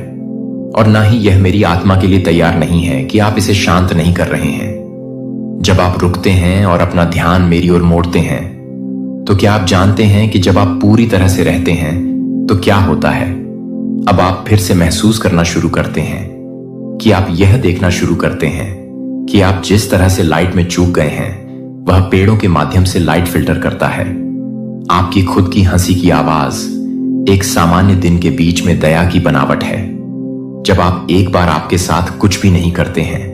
और ना ही यह मेरी आत्मा के लिए तैयार नहीं है कि आप इसे शांत नहीं कर रहे हैं। जब आप रुकते हैं और अपना ध्यान मेरी ओर मोड़ते हैं, तो क्या आप जानते हैं कि जब आप पूरी तरह से रहते हैं तो क्या होता है? अब आप फिर से महसूस करना शुरू करते हैं कि आप यह देखना शुरू करते हैं कि आप जिस तरह से लाइट में चूक गए हैं, वह पेड़ों के माध्यम से लाइट फिल्टर करता है। आपकी खुद की हंसी की आवाज एक सामान्य दिन के बीच में दया की बनावट है। जब आप एक बार आपके साथ कुछ भी नहीं करते हैं,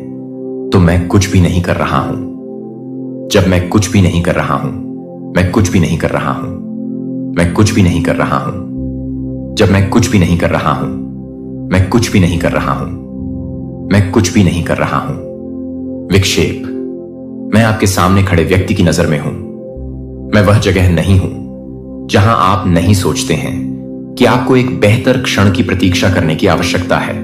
तो मैं कुछ भी नहीं कर रहा हूं। जब मैं कुछ भी नहीं कर रहा हूं, मैं कुछ भी नहीं कर रहा हूं, मैं कुछ भी नहीं कर रहा हूं। जब मैं कुछ भी नहीं कर रहा हूं, मैं कुछ भी नहीं कर रहा हूं, मैं कुछ भी नहीं कर रहा हूं। विक्षेप, मैं आपके सामने खड़े व्यक्ति की नजर में हूं। मैं वह जगह नहीं हूं जहां आप नहीं सोचते हैं कि आपको एक बेहतर क्षण की प्रतीक्षा करने की आवश्यकता है।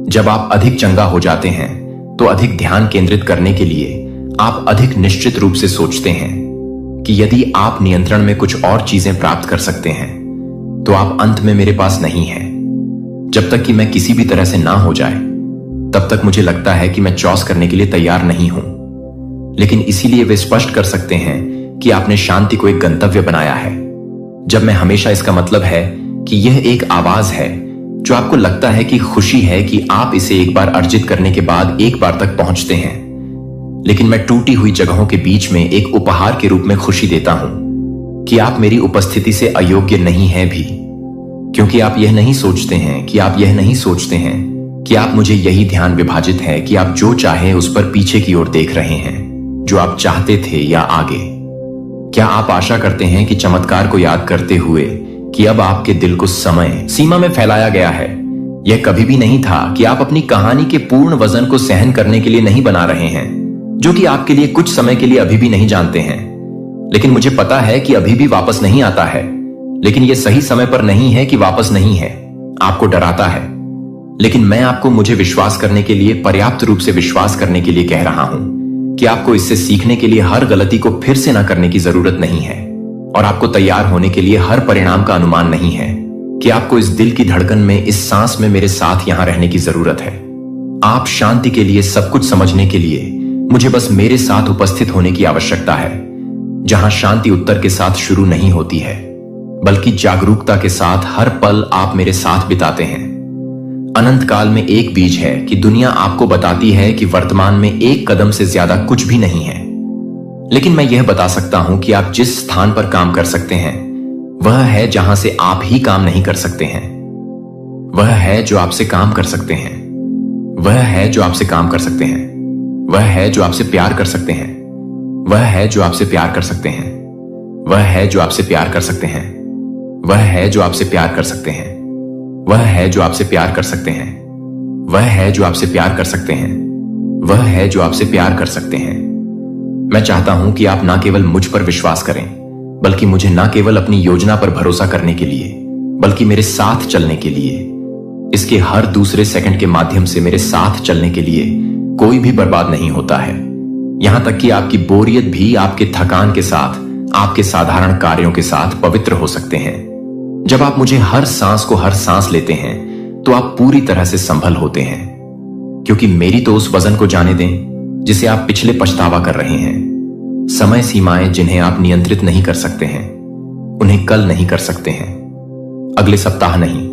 जब आप अधिक चंगा हो जाते हैं तो अधिक ध्यान केंद्रित करने के लिए आप अधिक निश्चित रूप से सोचते हैं कि यदि आप नियंत्रण में कुछ और चीजें प्राप्त कर सकते हैं तो आप अंत में मेरे पास नहीं हैं। जब तक कि मैं किसी भी तरह से ना हो जाए, तब तक मुझे लगता है कि मैं चॉस करने के लिए तैयार नहीं हूं। लेकिन इसीलिए वे स्पष्ट कर सकते हैं कि आपने शांति को एक गंतव्य बनाया है। जब मैं हमेशा, इसका मतलब है कि यह एक आवाज है जो आपको लगता है कि खुशी है कि आप इसे एक बार अर्जित करने के बाद एक बार तक पहुंचते हैं। लेकिन मैं टूटी हुई जगहों के बीच में एक उपहार के रूप में खुशी देता हूं कि आप मेरी उपस्थिति से अयोग्य नहीं हैं भी, क्योंकि आप यह नहीं सोचते हैं कि आप यह नहीं सोचते हैं कि आप मुझे यही ध्यान विभाजित है कि आप जो चाहें उस पर पीछे की ओर देख रहे हैं, जो आप चाहते थे या आगे। क्या आप आशा करते हैं कि चमत्कार को याद करते हुए कि अब आपके दिल को समय सीमा में फैलाया गया है? यह कभी भी नहीं था कि आप अपनी कहानी के पूर्ण वजन को सहन करने के लिए नहीं बना रहे हैं, जो कि आपके लिए कुछ समय के लिए अभी भी नहीं जानते हैं। लेकिन मुझे पता है कि अभी भी वापस नहीं आता है, लेकिन यह सही समय पर नहीं है कि वापस नहीं है। आपको डराता है, लेकिन मैं आपको मुझे विश्वास करने के लिए, पर्याप्त रूप से विश्वास करने के लिए कह रहा हूं कि आपको इससे सीखने के लिए हर गलती को फिर से ना करने की जरूरत नहीं है, और आपको तैयार होने के लिए हर परिणाम का अनुमान नहीं है कि आपको इस दिल की धड़कन में, इस सांस में मेरे साथ यहां रहने की जरूरत है। आप शांति के लिए, सब कुछ समझने के लिए मुझे बस मेरे साथ उपस्थित होने की आवश्यकता है, जहां शांति उत्तर के साथ शुरू नहीं होती है, बल्कि जागरूकता के साथ हर पल आप मेरे साथ बिताते हैं। अनंत काल में एक बीज है कि दुनिया आपको बताती है कि वर्तमान में एक कदम से ज्यादा कुछ भी नहीं है। लेकिन मैं यह बता सकता हूं कि आप जिस स्थान पर काम कर सकते हैं वह है जहां से आप ही काम नहीं कर सकते हैं। वह है जो आपसे काम कर सकते हैं। वह है जो आपसे काम कर सकते हैं। वह है जो आपसे प्यार कर सकते हैं। वह है जो आपसे प्यार कर सकते हैं। वह है जो आपसे प्यार कर सकते हैं। वह है जो आपसे प्यार कर सकते हैं। वह है जो आपसे प्यार कर सकते हैं। वह है जो आपसे प्यार कर सकते हैं। वह है जो आपसे प्यार कर सकते हैं। मैं चाहता हूं कि आप ना केवल मुझ पर विश्वास करें, बल्कि मुझे ना केवल अपनी योजना पर भरोसा करने के लिए, बल्कि मेरे साथ चलने के लिए। इसके हर दूसरे सेकंड के माध्यम से मेरे साथ चलने के लिए कोई भी बर्बाद नहीं होता है। यहां तक कि आपकी बोरियत भी आपके थकान के साथ, आपके साधारण कार्यों के साथ पवित्र हो सकते हैं। जब आप मुझे हर सांस को हर सांस लेते हैं तो आप पूरी तरह से संभल होते हैं, क्योंकि मेरी तो उस वजन को जाने दें जिसे आप पिछले पछतावा कर रहे हैं। समय सीमाएं जिन्हें आप नियंत्रित नहीं कर सकते हैं, उन्हें कल नहीं कर सकते हैं, अगले सप्ताह नहीं।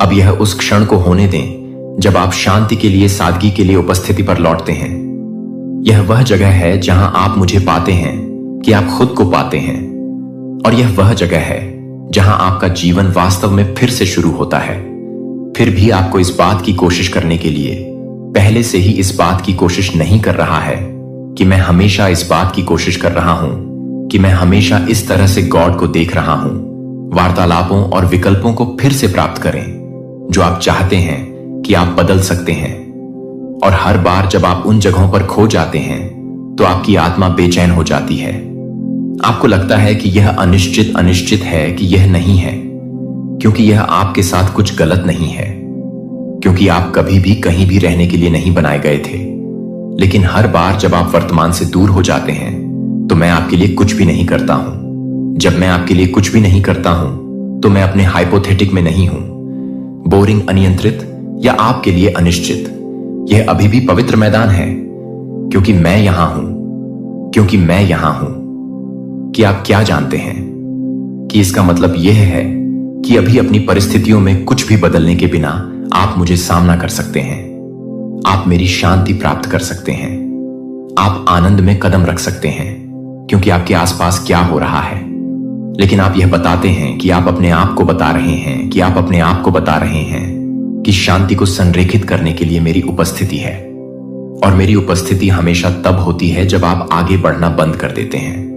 अब यह उस क्षण को होने दें जब आप शांति के लिए, सादगी के लिए उपस्थिति पर लौटते हैं। यह वह जगह है जहां आप मुझे पाते हैं कि आप खुद को पाते हैं, और यह वह जगह है जहां आपका जीवन वास्तव में फिर से शुरू होता है। फिर भी आपको इस बात की कोशिश करने के लिए पहले से ही इस बात की कोशिश नहीं कर रहा है कि मैं हमेशा इस बात की कोशिश कर रहा हूं कि मैं हमेशा इस तरह से गॉड को देख रहा हूं। वार्तालापों और विकल्पों को फिर से प्राप्त करें जो आप चाहते हैं कि आप बदल सकते हैं। और हर बार जब आप उन जगहों पर खो जाते हैं तो आपकी आत्मा बेचैन हो जाती है। आपको लगता है कि यह अनिश्चित अनिश्चित है, कि यह नहीं है, क्योंकि यह आपके साथ कुछ गलत नहीं है, क्योंकि आप कभी भी कहीं भी रहने के लिए नहीं बनाए गए थे। लेकिन हर बार जब आप वर्तमान से दूर हो जाते हैं तो मैं आपके लिए कुछ भी नहीं करता हूं। जब मैं आपके लिए कुछ भी नहीं करता हूं तो मैं अपने हाइपोथेटिक में नहीं हूं, बोरिंग, अनियंत्रित या आपके लिए अनिश्चित। यह अभी भी पवित्र मैदान है, क्योंकि मैं यहां हूं, क्योंकि मैं यहां हूं। कि आप क्या जानते हैं कि इसका मतलब यह है कि अभी अपनी परिस्थितियों में कुछ भी बदलने के बिना आप मुझे सामना कर सकते हैं। आप मेरी शांति प्राप्त कर सकते हैं। आप आनंद में कदम रख सकते हैं, क्योंकि आपके आसपास क्या हो रहा है। लेकिन आप यह बताते हैं कि आप अपने आप को बता रहे हैं, कि आप अपने आप को बता रहे हैं कि शांति को संरेखित करने के लिए मेरी उपस्थिति है। और मेरी उपस्थिति हमेशा तब होती है जब आप आगे बढ़ना बंद कर देते हैं,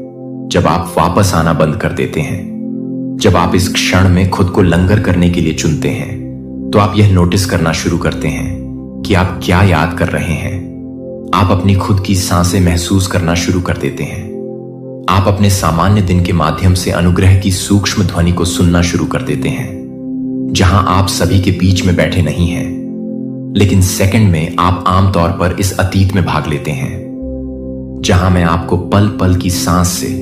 जब आप वापस आना बंद कर देते हैं, जब आप इस क्षण में खुद को लंगर करने के लिए चुनते हैं, तो आप यह नोटिस करना शुरू करते हैं कि आप क्या याद कर रहे हैं। आप अपनी खुद की सांसें महसूस करना शुरू कर देते हैं। आप अपने सामान्य दिन के माध्यम से अनुग्रह की सूक्ष्म ध्वनि को सुनना शुरू कर देते हैं, जहां आप सभी के बीच में बैठे नहीं हैं, लेकिन सेकंड में आप आमतौर पर इस अतीत में भाग लेते हैं, जहां मैं आपको पल पल की सांस से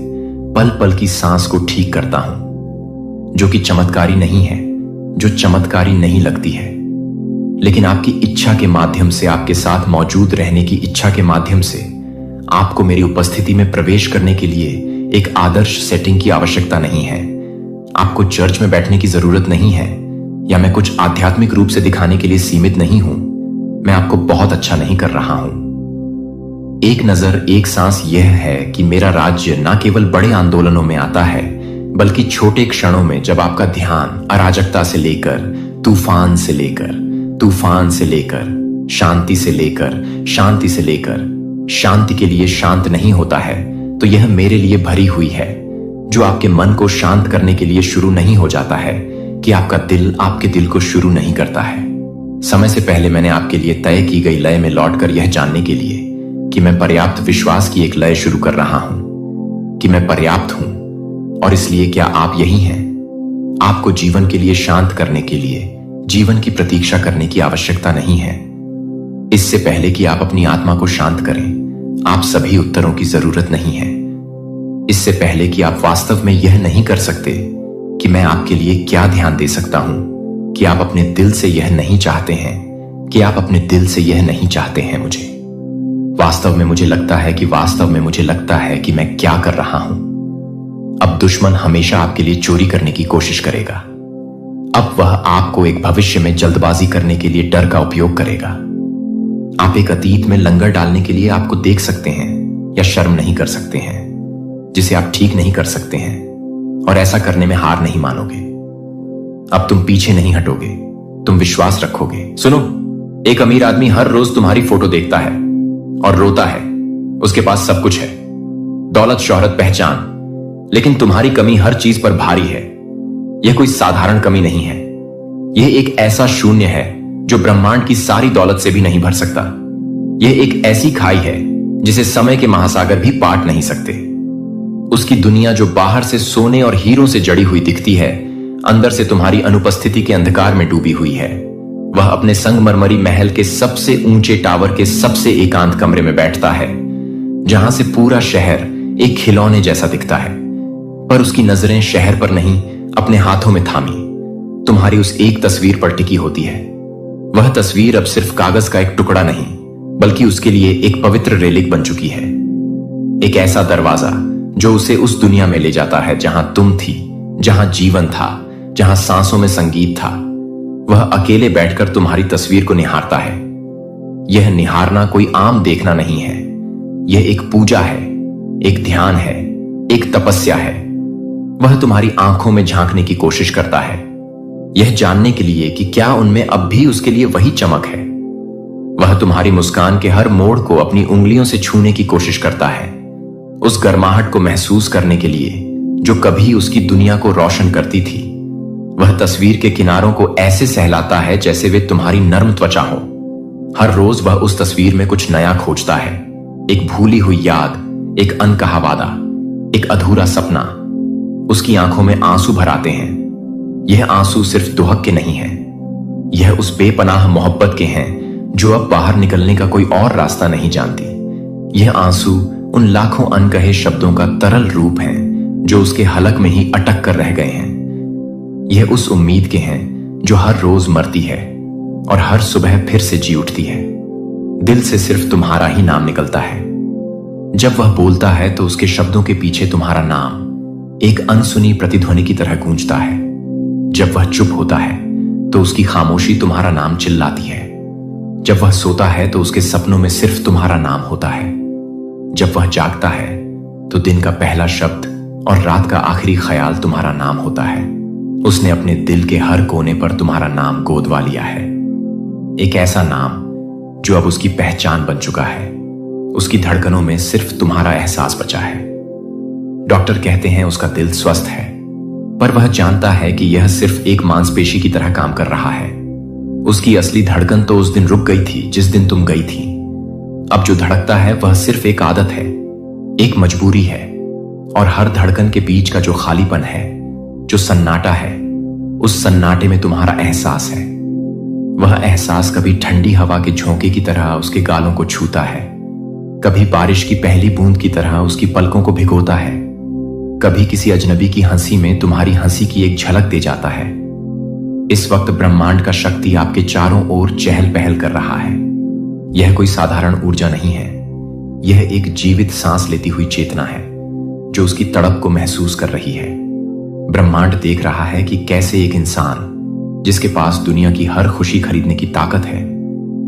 पल पल की सांस को ठीक करता हूं, जो कि चमत्कारी नहीं है, जो चमत्कारी नहीं लगती है, लेकिन आपकी इच्छा के माध्यम से, आपके साथ मौजूद रहने की इच्छा के माध्यम से आपको मेरी उपस्थिति में प्रवेश करने के लिए एक आदर्श सेटिंग की आवश्यकता नहीं है। आपको चर्च में बैठने की जरूरत नहीं है, या मैं कुछ आध्यात्मिक रूप से दिखाने के लिए सीमित नहीं हूं। मैं आपको बहुत अच्छा नहीं कर रहा हूं। एक नजर, एक सांस यह है कि मेरा राज्य न केवल बड़े आंदोलनों में आता है, बल्कि छोटे क्षणों में, जब आपका ध्यान अराजकता से लेकर तूफान से लेकर, तूफान से लेकर शांति से लेकर, शांति से लेकर शांति के लिए शांत नहीं होता है, तो यह मेरे लिए भरी हुई है, जो आपके मन को शांत करने के लिए शुरू नहीं हो जाता है कि आपका दिल आपके दिल को शुरू नहीं करता है। समय से पहले मैंने आपके लिए तय की गई लय में लौटकर यह जानने के लिए कि मैं पर्याप्त विश्वास की एक लय शुरू कर रहा हूं, कि मैं पर्याप्त हूं, और इसलिए क्या आप यही हैं? आपको जीवन के लिए शांत करने के लिए जीवन की प्रतीक्षा करने की आवश्यकता नहीं है। इससे पहले कि आप अपनी आत्मा को शांत करें, आप सभी उत्तरों की जरूरत नहीं है। इससे पहले कि आप वास्तव में यह नहीं कर सकते कि मैं आपके लिए क्या ध्यान दे सकता हूं, कि आप अपने दिल से यह नहीं चाहते हैं, कि आप अपने दिल से यह नहीं चाहते हैं मुझे। वास्तव में मुझे लगता है कि मैं क्या कर रहा हूं। अब दुश्मन हमेशा आपके लिए चोरी करने की कोशिश करेगा। अब वह आपको एक भविष्य में जल्दबाजी करने के लिए डर का उपयोग करेगा। आप एक अतीत में लंगर डालने के लिए आपको देख सकते हैं या शर्म नहीं कर सकते हैं, जिसे आप ठीक नहीं कर सकते हैं, और ऐसा करने में हार नहीं मानोगे। अब तुम पीछे नहीं हटोगे, तुम विश्वास रखोगे। सुनो, एक अमीर आदमी हर रोज तुम्हारी फोटो देखता है और रोता है। उसके पास सब कुछ है, दौलत, शोहरत, पहचान, लेकिन तुम्हारी कमी हर चीज पर भारी है। यह कोई साधारण कमी नहीं है, यह एक ऐसा शून्य है जो ब्रह्मांड की सारी दौलत से भी नहीं भर सकता। यह एक ऐसी खाई है जिसे समय के महासागर भी पाट नहीं सकते। उसकी दुनिया जो बाहर से सोने और हीरों से जड़ी हुई दिखती है, अंदर से तुम्हारी अनुपस्थिति के अंधकार में डूबी हुई है। वह अपने संगमरमरी महल के सबसे ऊंचे टावर के सबसे एकांत कमरे में बैठता है, जहां से पूरा शहर एक खिलौने जैसा दिखता है। पर उसकी नजरें शहर पर नहीं, अपने हाथों में थामी तुम्हारी उस एक तस्वीर पर टिकी होती है। वह तस्वीर अब सिर्फ कागज का एक टुकड़ा नहीं, बल्कि उसके लिए एक पवित्र रेलिक बन चुकी है। एक ऐसा दरवाजा जो उसे उस दुनिया में ले जाता है जहां तुम थी, जहां जीवन था, जहां सांसों में संगीत था। वह अकेले बैठकर तुम्हारी तस्वीर को निहारता है। यह निहारना कोई आम देखना नहीं है, यह एक पूजा है, एक ध्यान है, एक तपस्या है। वह तुम्हारी आंखों में झांकने की कोशिश करता है, यह जानने के लिए कि क्या उनमें अब भी उसके लिए वही चमक है। वह तुम्हारी मुस्कान के हर मोड़ को अपनी उंगलियों से छूने की कोशिश करता है, उस गर्माहट को महसूस करने के लिए जो कभी उसकी दुनिया को रोशन करती थी। वह तस्वीर के किनारों को ऐसे सहलाता है जैसे वे तुम्हारी नर्म त्वचा हो। हर रोज वह उस तस्वीर में कुछ नया खोजता है, एक भूली हुई याद, एक अनकहा वादा, एक अधूरा सपना। उसकी आंखों में आंसू भर आते हैं। यह आंसू सिर्फ दुहक के नहीं है, यह उस बेपनाह मोहब्बत के हैं जो अब बाहर निकलने का कोई और रास्ता नहीं जानती। यह आंसू उन लाखों अनकहे शब्दों का तरल रूप है जो उसके हलक में ही अटक कर रह गए हैं। यह उस उम्मीद के हैं जो हर रोज मरती है और हर सुबह फिर से जी उठती है। दिल से सिर्फ तुम्हारा ही नाम निकलता है। जब वह बोलता है तो उसके शब्दों के पीछे तुम्हारा नाम एक अनसुनी प्रतिध्वनि की तरह गूंजता है। जब वह चुप होता है तो उसकी खामोशी तुम्हारा नाम चिल्लाती है। जब वह सोता है तो उसके सपनों में सिर्फ तुम्हारा नाम होता है। जब वह जागता है तो दिन का पहला शब्द और रात का आखिरी ख्याल तुम्हारा नाम होता है। उसने अपने दिल के हर कोने पर तुम्हारा नाम गोदवा लिया है, एक ऐसा नाम जो अब उसकी पहचान बन चुका है। उसकी धड़कनों में सिर्फ तुम्हारा एहसास बचा है। डॉक्टर कहते हैं उसका दिल स्वस्थ है, पर वह जानता है कि यह सिर्फ एक मांसपेशी की तरह काम कर रहा है। उसकी असली धड़कन तो उस दिन रुक गई थी जिस दिन तुम गई थी। अब जो धड़कता है वह सिर्फ एक आदत है, एक मजबूरी है, और हर धड़कन के बीच का जो खालीपन है, जो सन्नाटा है, उस सन्नाटे में तुम्हारा एहसास है। वह एहसास कभी ठंडी हवा के झोंके की तरह उसके गालों को छूता है, कभी बारिश की पहली बूंद की तरह उसकी पलकों को भिगोता है, कभी किसी अजनबी की हंसी में तुम्हारी हंसी की एक झलक दे जाता है। इस वक्त ब्रह्मांड का शक्ति आपके चारों ओर चहल पहल कर रहा है। यह कोई साधारण ऊर्जा नहीं है, यह एक जीवित सांस लेती हुई चेतना है जो उसकी तड़प को महसूस कर रही है। ब्रह्मांड देख रहा है कि कैसे एक इंसान जिसके पास दुनिया की हर खुशी खरीदने की ताकत है,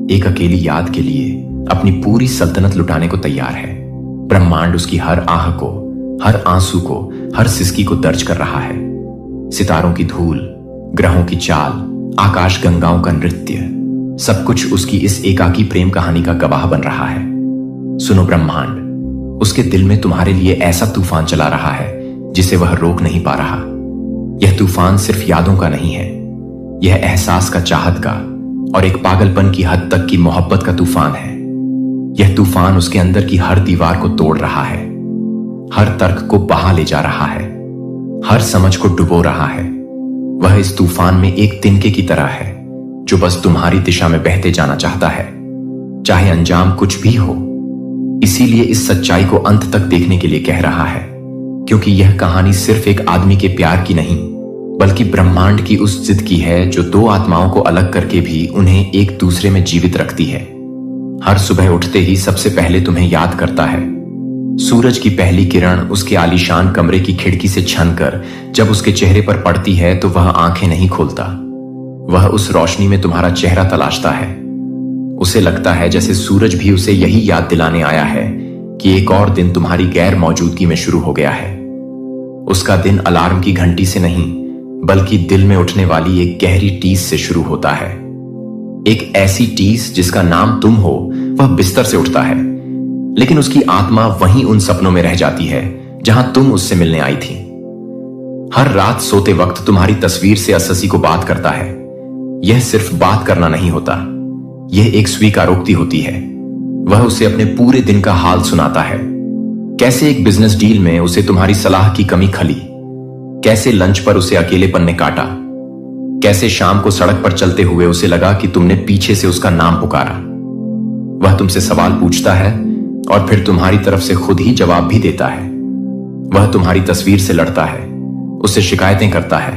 एक अकेली याद के लिए अपनी पूरी सल्तनत लुटाने को तैयार है। ब्रह्मांड उसकी हर आह को, हर आंसू को, हर सिसकी को दर्ज कर रहा है। सितारों की धूल, ग्रहों की चाल, आकाश गंगाओं का नृत्य, सब कुछ उसकी इस एकाकी प्रेम कहानी का गवाह बन रहा है। सुनो ब्रह्मांड, उसके दिल में तुम्हारे लिए ऐसा तूफान चला रहा है जिसे वह रोक नहीं पा रहा। यह तूफान सिर्फ यादों का नहीं है, यह एहसास का, चाहत का और एक पागलपन की हद तक की मोहब्बत का तूफान है। यह तूफान उसके अंदर की हर दीवार को तोड़ रहा है, हर तर्क को बहा ले जा रहा है, हर समझ को डुबो रहा है। वह इस तूफान में एक तिनके की तरह है जो बस तुम्हारी दिशा में बहते जाना चाहता है, चाहे अंजाम कुछ भी हो। इसीलिए इस सच्चाई को अंत तक देखने के लिए कह रहा है, क्योंकि यह कहानी सिर्फ एक आदमी के प्यार की नहीं, बल्कि ब्रह्मांड की उस जिद की है जो दो आत्माओं को अलग करके भी उन्हें एक दूसरे में जीवित रखती है। हर सुबह उठते ही सबसे पहले तुम्हें याद करता है। सूरज की पहली किरण उसके आलीशान कमरे की खिड़की से छनकर जब उसके चेहरे पर पड़ती है तो वह आंखें नहीं खोलता। वह उस रोशनी में तुम्हारा चेहरा तलाशता है। उसे लगता है जैसे सूरज भी उसे यही याद दिलाने आया है कि एक और दिन तुम्हारी गैर मौजूदगी में शुरू हो गया है। उसका दिन अलार्म की घंटी से नहीं बल्कि दिल में उठने वाली एक गहरी टीस से शुरू होता है। एक ऐसी टीस जिसका नाम तुम हो। वह बिस्तर से उठता है लेकिन उसकी आत्मा वहीं उन सपनों में रह जाती है जहां तुम उससे मिलने आई थी। हर रात सोते वक्त तुम्हारी तस्वीर से अस्सी को बात करता है। यह सिर्फ बात करना नहीं होता, यह एक स्वीकारोक्ति होती है। वह उसे अपने पूरे दिन का हाल सुनाता है। कैसे एक बिजनेस डील में उसे तुम्हारी सलाह की कमी खली, कैसे लंच पर उसे अकेलेपन ने काटा, कैसे शाम को सड़क पर चलते हुए उसे लगा कि तुमने पीछे से उसका नाम पुकारा। वह तुमसे सवाल पूछता है और फिर तुम्हारी तरफ से खुद ही जवाब भी देता है। वह तुम्हारी तस्वीर से लड़ता है, उससे शिकायतें करता है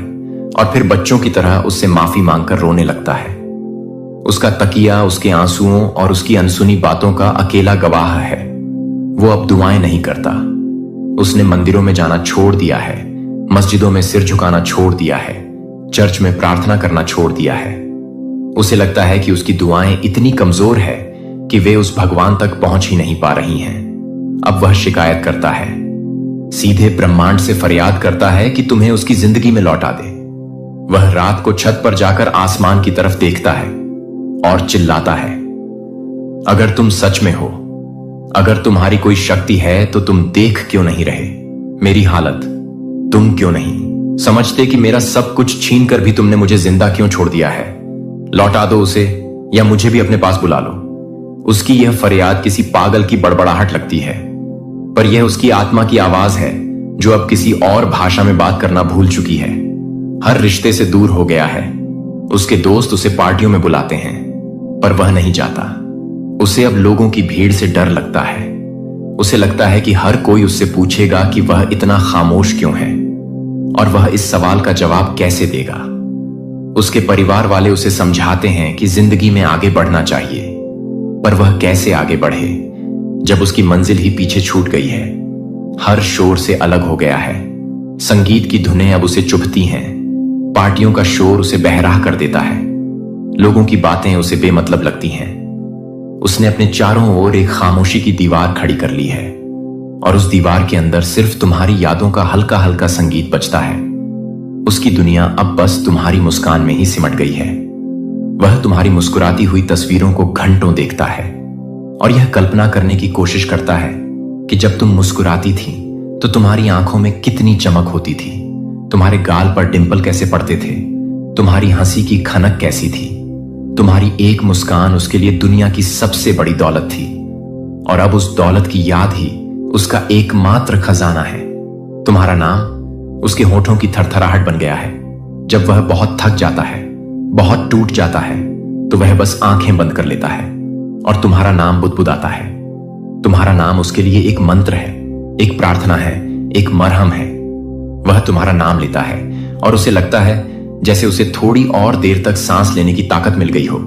और फिर बच्चों की तरह उससे माफी मांगकर रोने लगता है। उसका तकिया उसके आंसुओं और उसकी अनसुनी बातों का अकेला गवाह है। वो अब दुआएं नहीं करता। उसने मंदिरों में जाना छोड़ दिया है, मस्जिदों में सिर झुकाना छोड़ दिया है, चर्च में प्रार्थना करना छोड़ दिया है। उसे लगता है कि उसकी दुआएं इतनी कमजोर है कि वे उस भगवान तक पहुंच ही नहीं पा रही हैं। अब वह शिकायत करता है, सीधे ब्रह्मांड से फरियाद करता है कि तुम्हें उसकी जिंदगी में लौटा दे। वह रात को छत पर जाकर आसमान की तरफ देखता है और चिल्लाता है, अगर तुम सच में हो, अगर तुम्हारी कोई शक्ति है तो तुम देख क्यों नहीं रहे मेरी हालत? तुम क्यों नहीं समझते कि मेरा सब कुछ छीन कर भी तुमने मुझे जिंदा क्यों छोड़ दिया है? लौटा दो उसे या मुझे भी अपने पास बुला लो। उसकी यह फरियाद किसी पागल की बड़बड़ाहट लगती है, पर यह उसकी आत्मा की आवाज है जो अब किसी और भाषा में बात करना भूल चुकी है। हर रिश्ते से दूर हो गया है। उसके दोस्त उसे पार्टियों में बुलाते हैं पर वह नहीं जाता। उसे अब लोगों की भीड़ से डर लगता है। उसे लगता है कि हर कोई उससे पूछेगा कि वह इतना खामोश क्यों है और वह इस सवाल का जवाब कैसे देगा। उसके परिवार वाले उसे समझाते हैं कि जिंदगी में आगे बढ़ना चाहिए, पर वह कैसे आगे बढ़े जब उसकी मंजिल ही पीछे छूट गई है। हर शोर से अलग हो गया है। संगीत की धुनें अब उसे चुभती हैं। पार्टियों का शोर उसे बहराह कर देता है। लोगों की बातें उसे बेमतलब लगती हैं। उसने अपने चारों ओर एक खामोशी की दीवार खड़ी कर ली है और उस दीवार के अंदर सिर्फ तुम्हारी यादों का हल्का हल्का संगीत बजता है। उसकी दुनिया अब बस तुम्हारी मुस्कान में ही सिमट गई है। वह तुम्हारी मुस्कुराती हुई तस्वीरों को घंटों देखता है और यह कल्पना करने की कोशिश करता है कि जब तुम मुस्कुराती थी तो तुम्हारी आंखों में कितनी चमक होती थी, तुम्हारे गाल पर डिंपल कैसे पड़ते थे, तुम्हारी हंसी की खनक कैसी थी। तुम्हारी एक मुस्कान उसके लिए दुनिया की सबसे बड़ी दौलत थी और अब उस दौलत की याद ही उसका एकमात्र खजाना है। तुम्हारा नाम उसके होठों की थरथराहट बन गया है। जब वह बहुत थक जाता है, बहुत टूट जाता है, तो वह बस आंखें बंद कर लेता है और तुम्हारा नाम बुदबुदाता है। तुम्हारा नाम उसके लिए एक मंत्र है, एक प्रार्थना है, एक मरहम है। वह तुम्हारा नाम लेता है और उसे लगता है जैसे उसे थोड़ी और देर तक सांस लेने की ताकत मिल गई हो।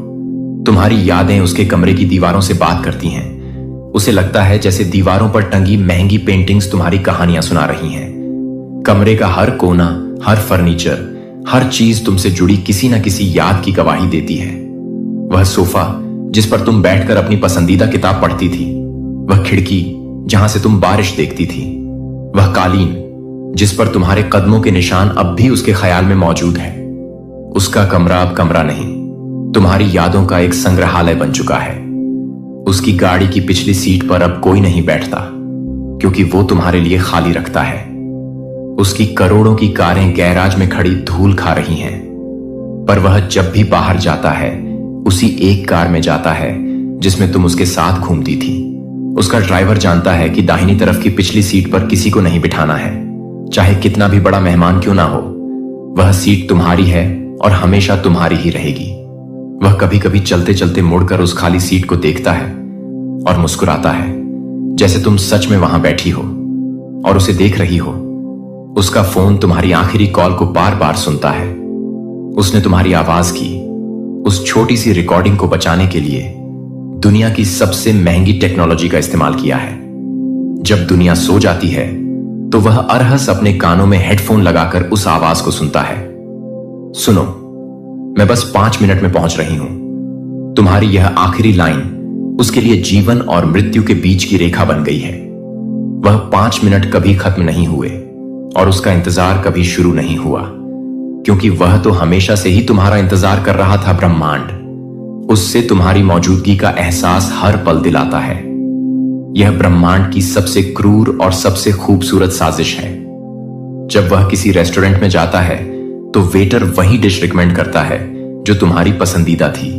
तुम्हारी यादें उसके कमरे की दीवारों से बात करती हैं। उसे लगता है जैसे दीवारों पर टंगी महंगी पेंटिंग्स तुम्हारी कहानियां सुना रही हैं। कमरे का हर कोना, हर फर्नीचर, हर चीज तुमसे जुड़ी किसी न किसी याद की गवाही देती है। वह सोफा जिस पर तुम बैठकर अपनी पसंदीदा किताब पढ़ती थी, वह खिड़की जहां से तुम बारिश देखती थी, वह कालीन जिस पर तुम्हारे कदमों के निशान अब भी उसके ख्याल में मौजूद है। उसका कमरा अब कमरा नहीं, तुम्हारी यादों का एक संग्रहालय बन चुका है। उसकी गाड़ी की पिछली सीट पर अब कोई नहीं बैठता क्योंकि वो तुम्हारे लिए खाली रखता है। उसकी करोड़ों की कारें गैराज में खड़ी धूल खा रही हैं, पर वह जब भी बाहर जाता है उसी एक कार में जाता है जिसमें तुम उसके साथ घूमती थी। उसका ड्राइवर जानता है कि दाहिनी तरफ की पिछली सीट पर किसी को नहीं बिठाना है, चाहे कितना भी बड़ा मेहमान क्यों ना हो। वह सीट तुम्हारी है और हमेशा तुम्हारी ही रहेगी। वह कभी कभी चलते चलते मुड़कर उस खाली सीट को देखता है और मुस्कुराता है, जैसे तुम सच में वहां बैठी हो और उसे देख रही हो। उसका फोन तुम्हारी आखिरी कॉल को बार बार सुनता है। उसने तुम्हारी आवाज की उस छोटी सी रिकॉर्डिंग को बचाने के लिए दुनिया की सबसे महंगी टेक्नोलॉजी का इस्तेमाल किया है। जब दुनिया सो जाती है तो वह अरहस अपने कानों में हेडफोन लगाकर उस आवाज को सुनता है। सुनो, मैं बस 5 मिनट में पहुंच रही हूं। तुम्हारी यह आखिरी लाइन उसके लिए जीवन और मृत्यु के बीच की रेखा बन गई है। वह 5 मिनट कभी खत्म नहीं हुए और उसका इंतजार कभी शुरू नहीं हुआ, क्योंकि वह तो हमेशा से ही तुम्हारा इंतजार कर रहा था। ब्रह्मांड उससे तुम्हारी मौजूदगी का एहसास हर पल दिलाता है। यह ब्रह्मांड की सबसे क्रूर और सबसे खूबसूरत साजिश है। जब वह किसी रेस्टोरेंट में जाता है तो वेटर वही डिश रिकमेंड करता है जो तुम्हारी पसंदीदा थी।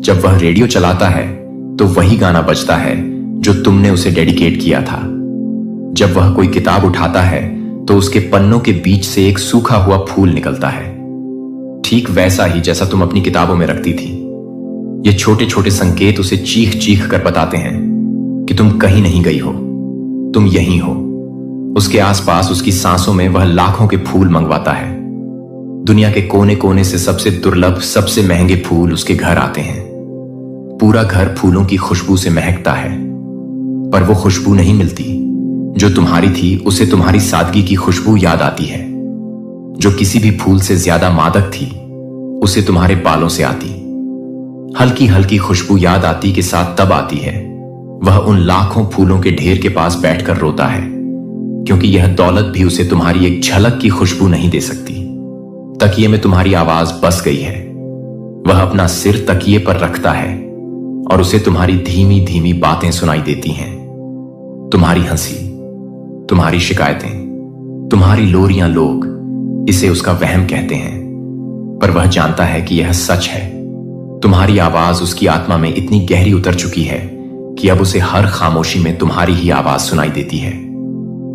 जब वह रेडियो चलाता है तो वही गाना बजता है जो तुमने उसे डेडिकेट किया था। जब वह कोई किताब उठाता है तो उसके पन्नों के बीच से एक सूखा हुआ फूल निकलता है, ठीक वैसा ही जैसा तुम अपनी किताबों में रखती थी। ये छोटे छोटे संकेत उसे चीख चीख कर बताते हैं कि तुम कहीं नहीं गई हो, तुम यहीं हो। उसके आसपास उसकी सांसों में वह लाखों के फूल मंगवाता है। दुनिया के कोने कोने से सबसे दुर्लभ, सबसे महंगे फूल उसके घर आते हैं। पूरा घर फूलों की खुशबू से महकता है, पर वो खुशबू नहीं मिलती जो तुम्हारी थी। उसे तुम्हारी सादगी की खुशबू याद आती है, जो किसी भी फूल से ज्यादा मादक थी। उसे तुम्हारे बालों से आती हल्की हल्की खुशबू याद आती के साथ तब आती है वह उन लाखों फूलों के ढेर के पास बैठकर रोता है, क्योंकि यह दौलत भी उसे तुम्हारी एक झलक की खुशबू नहीं दे सकती। तकिए में तुम्हारी आवाज बस गई है। वह अपना सिर तकिए पर रखता है और उसे तुम्हारी धीमी धीमी बातें सुनाई देती हैं। तुम्हारी हंसी, तुम्हारी शिकायतें, तुम्हारी लोरियां। लोग इसे उसका वहम कहते हैं, पर वह जानता है कि यह सच है। तुम्हारी आवाज उसकी आत्मा में इतनी गहरी उतर चुकी है कि अब उसे हर खामोशी में तुम्हारी ही आवाज सुनाई देती है।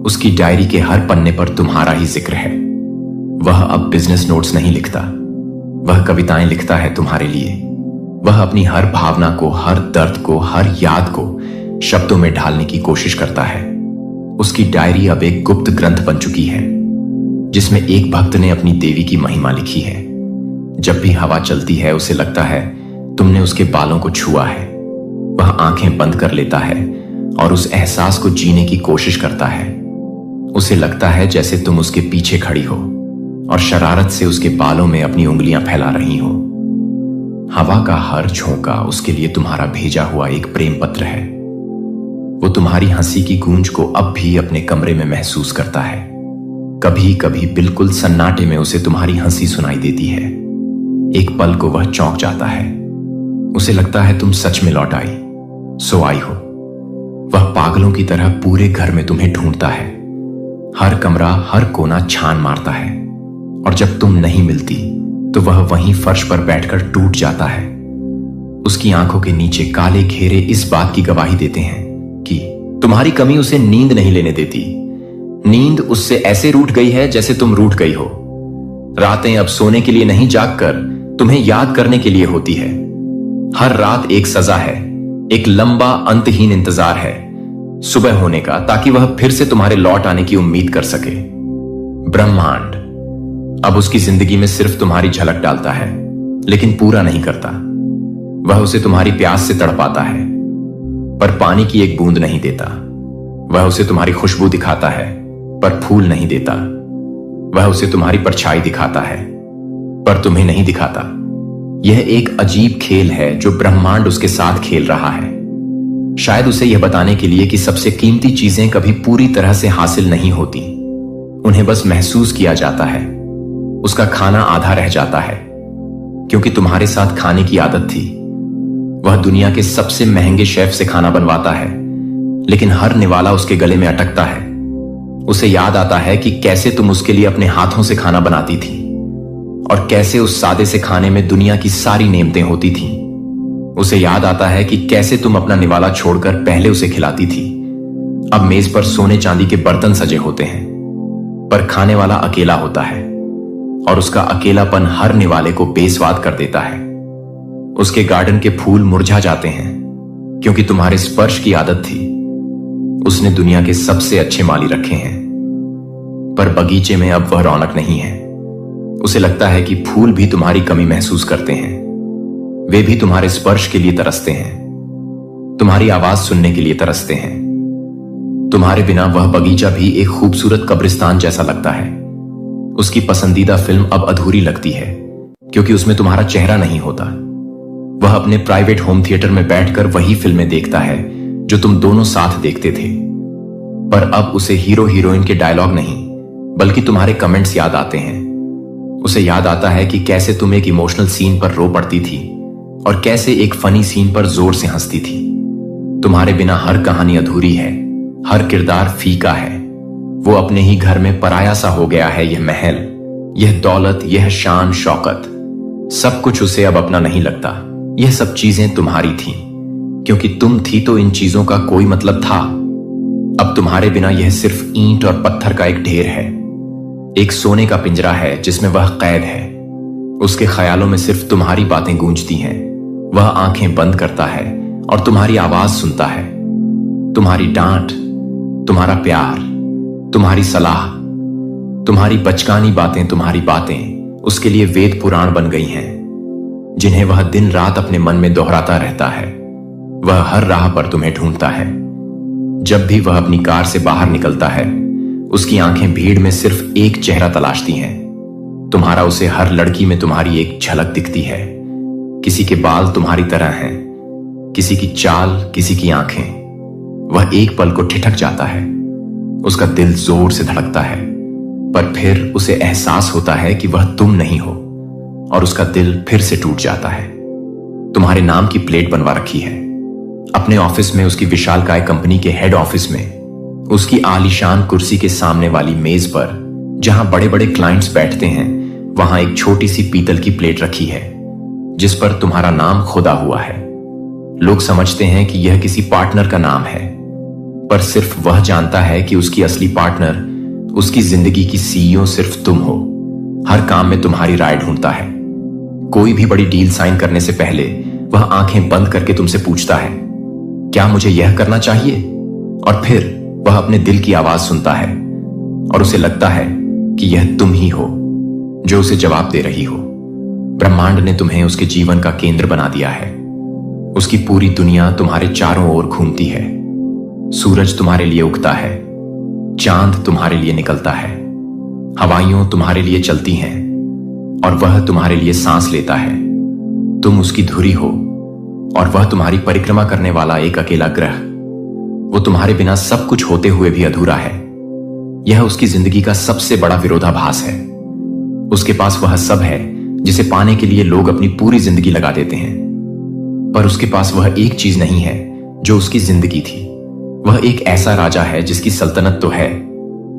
उसकी डायरी के हर पन्ने पर तुम्हारा ही जिक्र है। वह अब बिजनेस नोट्स नहीं लिखता, वह कविताएं लिखता है तुम्हारे लिए। वह अपनी हर भावना को, हर दर्द को, हर याद को शब्दों में ढालने की कोशिश करता है। उसकी डायरी अब एक गुप्त ग्रंथ बन चुकी है, जिसमें एक भक्त ने अपनी देवी की महिमा लिखी है। जब भी हवा चलती है उसे लगता है तुमने उसके बालों को छुआ है। वह आंखें बंद कर लेता है और उस एहसास को जीने की कोशिश करता है। उसे लगता है जैसे तुम उसके पीछे खड़ी हो और शरारत से उसके बालों में अपनी उंगलियां फैला रही हो। हवा का हर झोंका उसके लिए तुम्हारा भेजा हुआ एक प्रेम पत्र है। वो तुम्हारी हंसी की गूंज को अब भी अपने कमरे में महसूस करता है। कभी कभी बिल्कुल सन्नाटे में उसे तुम्हारी हंसी सुनाई देती है। एक पल को वह चौंक जाता है। उसे लगता है तुम सच में लौट आई, सो आई हो। वह पागलों की तरह पूरे घर में तुम्हें ढूंढता है। हर कमरा, हर कोना छान मारता है, और जब तुम नहीं मिलती तो वह वहीं फर्श पर बैठकर टूट जाता है। उसकी आंखों के नीचे काले घेरे इस बात की गवाही देते हैं कि तुम्हारी कमी उसे नींद नहीं लेने देती। नींद उससे ऐसे रूठ गई है जैसे तुम रूठ गई हो। रातें अब सोने के लिए नहीं, जागकर तुम्हें याद करने के लिए होती है। हर रात एक सजा है, एक लंबा अंतहीन इंतजार है सुबह होने का, ताकि वह फिर से तुम्हारे लौट आने की उम्मीद कर सके। ब्रह्मांड अब उसकी जिंदगी में सिर्फ तुम्हारी झलक डालता है, लेकिन पूरा नहीं करता। वह उसे तुम्हारी प्यास से तड़पाता है, पर पानी की एक बूंद नहीं देता। वह उसे तुम्हारी खुशबू दिखाता है, पर फूल नहीं देता। वह उसे तुम्हारी परछाई दिखाता है, पर तुम्हें नहीं दिखाता। यह एक अजीब खेल है जो ब्रह्मांड उसके साथ खेल रहा है, शायद उसे यह बताने के लिए कि सबसे कीमती चीजें कभी पूरी तरह से हासिल नहीं होती, उन्हें बस महसूस किया जाता है। उसका खाना आधा रह जाता है, क्योंकि तुम्हारे साथ खाने की आदत थी। वह दुनिया के सबसे महंगे शेफ से खाना बनवाता है, लेकिन हर निवाला उसके गले में अटकता है। उसे याद आता है कि कैसे तुम उसके लिए अपने हाथों से खाना बनाती थी, और कैसे उस सादे से खाने में दुनिया की सारी नेमतें होती थीं। उसे याद आता है कि कैसे तुम अपना निवाला छोड़कर पहले उसे खिलाती थी। अब मेज पर सोने चांदी के बर्तन सजे होते हैं, पर खाने वाला अकेला होता है, और उसका अकेलापन हर निवाले को बेस्वाद कर देता है। उसके गार्डन के फूल मुरझा जाते हैं, क्योंकि तुम्हारे स्पर्श की आदत थी। उसने दुनिया के सबसे अच्छे माली रखे हैं, पर बगीचे में अब वह रौनक नहीं है। उसे लगता है कि फूल भी तुम्हारी कमी महसूस करते हैं, वे भी तुम्हारे स्पर्श के लिए तरसते हैं। तुम्हारी आवाज सुनने के लिए तरसते हैं। तुम्हारे बिना वह बगीचा भी एक खूबसूरत कब्रिस्तान जैसा लगता है। उसकी पसंदीदा फिल्म अब अधूरी लगती है क्योंकि उसमें तुम्हारा चेहरा नहीं होता। वह अपने प्राइवेट होम थिएटर में बैठकर वही फिल्में देखता है जो तुम दोनों साथ देखते थे, पर अब उसे हीरो हीरोइन के डायलॉग नहीं बल्कि तुम्हारे कमेंट्स याद आते हैं। उसे याद आता है कि कैसे तुम एक इमोशनल सीन पर रो पड़ती थी और कैसे एक फनी सीन पर जोर से हंसती थी। तुम्हारे बिना हर कहानी अधूरी है, हर किरदार फीका है। वो अपने ही घर में पराया सा हो गया है। यह महल, यह दौलत, यह शान शौकत, सब कुछ उसे अब अपना नहीं लगता। यह सब चीजें तुम्हारी थी क्योंकि तुम थी तो इन चीजों का कोई मतलब था। अब तुम्हारे बिना यह सिर्फ ईंट और पत्थर का एक ढेर है, एक सोने का पिंजरा है जिसमें वह कैद है। उसके ख्यालों में सिर्फ तुम्हारी बातें गूंजती हैं। वह आंखें बंद करता है और तुम्हारी आवाज सुनता है। तुम्हारी डांट, तुम्हारा प्यार, तुम्हारी सलाह, तुम्हारी बचकानी बातें, तुम्हारी बातें उसके लिए वेद पुराण बन गई हैं जिन्हें वह दिन रात अपने मन में दोहराता रहता है। वह हर राह पर तुम्हें ढूंढता है। जब भी वह अपनी कार से बाहर निकलता है, उसकी आंखें भीड़ में सिर्फ एक चेहरा तलाशती हैं। तुम्हारा उसे हर लड़की में तुम्हारी एक झलक दिखती है। किसी के बाल तुम्हारी तरह हैं, किसी की चाल, किसी की आंखें। वह एक पल को ठिठक जाता है, उसका दिल जोर से धड़कता है, पर फिर उसे एहसास होता है कि वह तुम नहीं हो और उसका दिल फिर से टूट जाता है। तुम्हारे नाम की प्लेट बनवा रखी है। अपने ऑफिस में, उसकी विशालकाय कंपनी के हेड ऑफिस में, उसकी आलीशान कुर्सी के सामने वाली मेज पर जहां बड़े बड़े क्लाइंट्स बैठते हैं, वहां एक छोटी सी पीतल की प्लेट रखी है जिस पर तुम्हारा नाम खुदा हुआ है। लोग समझते हैं कि यह किसी पार्टनर का नाम है, पर सिर्फ वह जानता है कि उसकी असली पार्टनर, उसकी जिंदगी की सीईओ सिर्फ तुम हो। हर काम में तुम्हारी राय ढूंढता है। कोई भी बड़ी डील साइन करने से पहले वह आंखें बंद करके तुमसे पूछता है, क्या मुझे यह करना चाहिए? और फिर वह अपने दिल की आवाज सुनता है और उसे लगता है कि यह तुम ही हो जो उसे जवाब दे रही हो। ब्रह्मांड ने तुम्हें उसके जीवन का केंद्र बना दिया है। उसकी पूरी दुनिया तुम्हारे चारों ओर घूमती है। सूरज तुम्हारे लिए उगता है, चांद तुम्हारे लिए निकलता है, हवाइयों तुम्हारे लिए चलती हैं और वह तुम्हारे लिए सांस लेता है। तुम उसकी धुरी हो और वह तुम्हारी परिक्रमा करने वाला एक अकेला ग्रह। वो तुम्हारे बिना सब कुछ होते हुए भी अधूरा है। यह उसकी जिंदगी का सबसे बड़ा विरोधाभास है। उसके पास वह सब है जिसे पाने के लिए लोग अपनी पूरी जिंदगी लगा देते हैं, पर उसके पास वह एक चीज नहीं है जो उसकी जिंदगी थी। वह एक ऐसा राजा है जिसकी सल्तनत तो है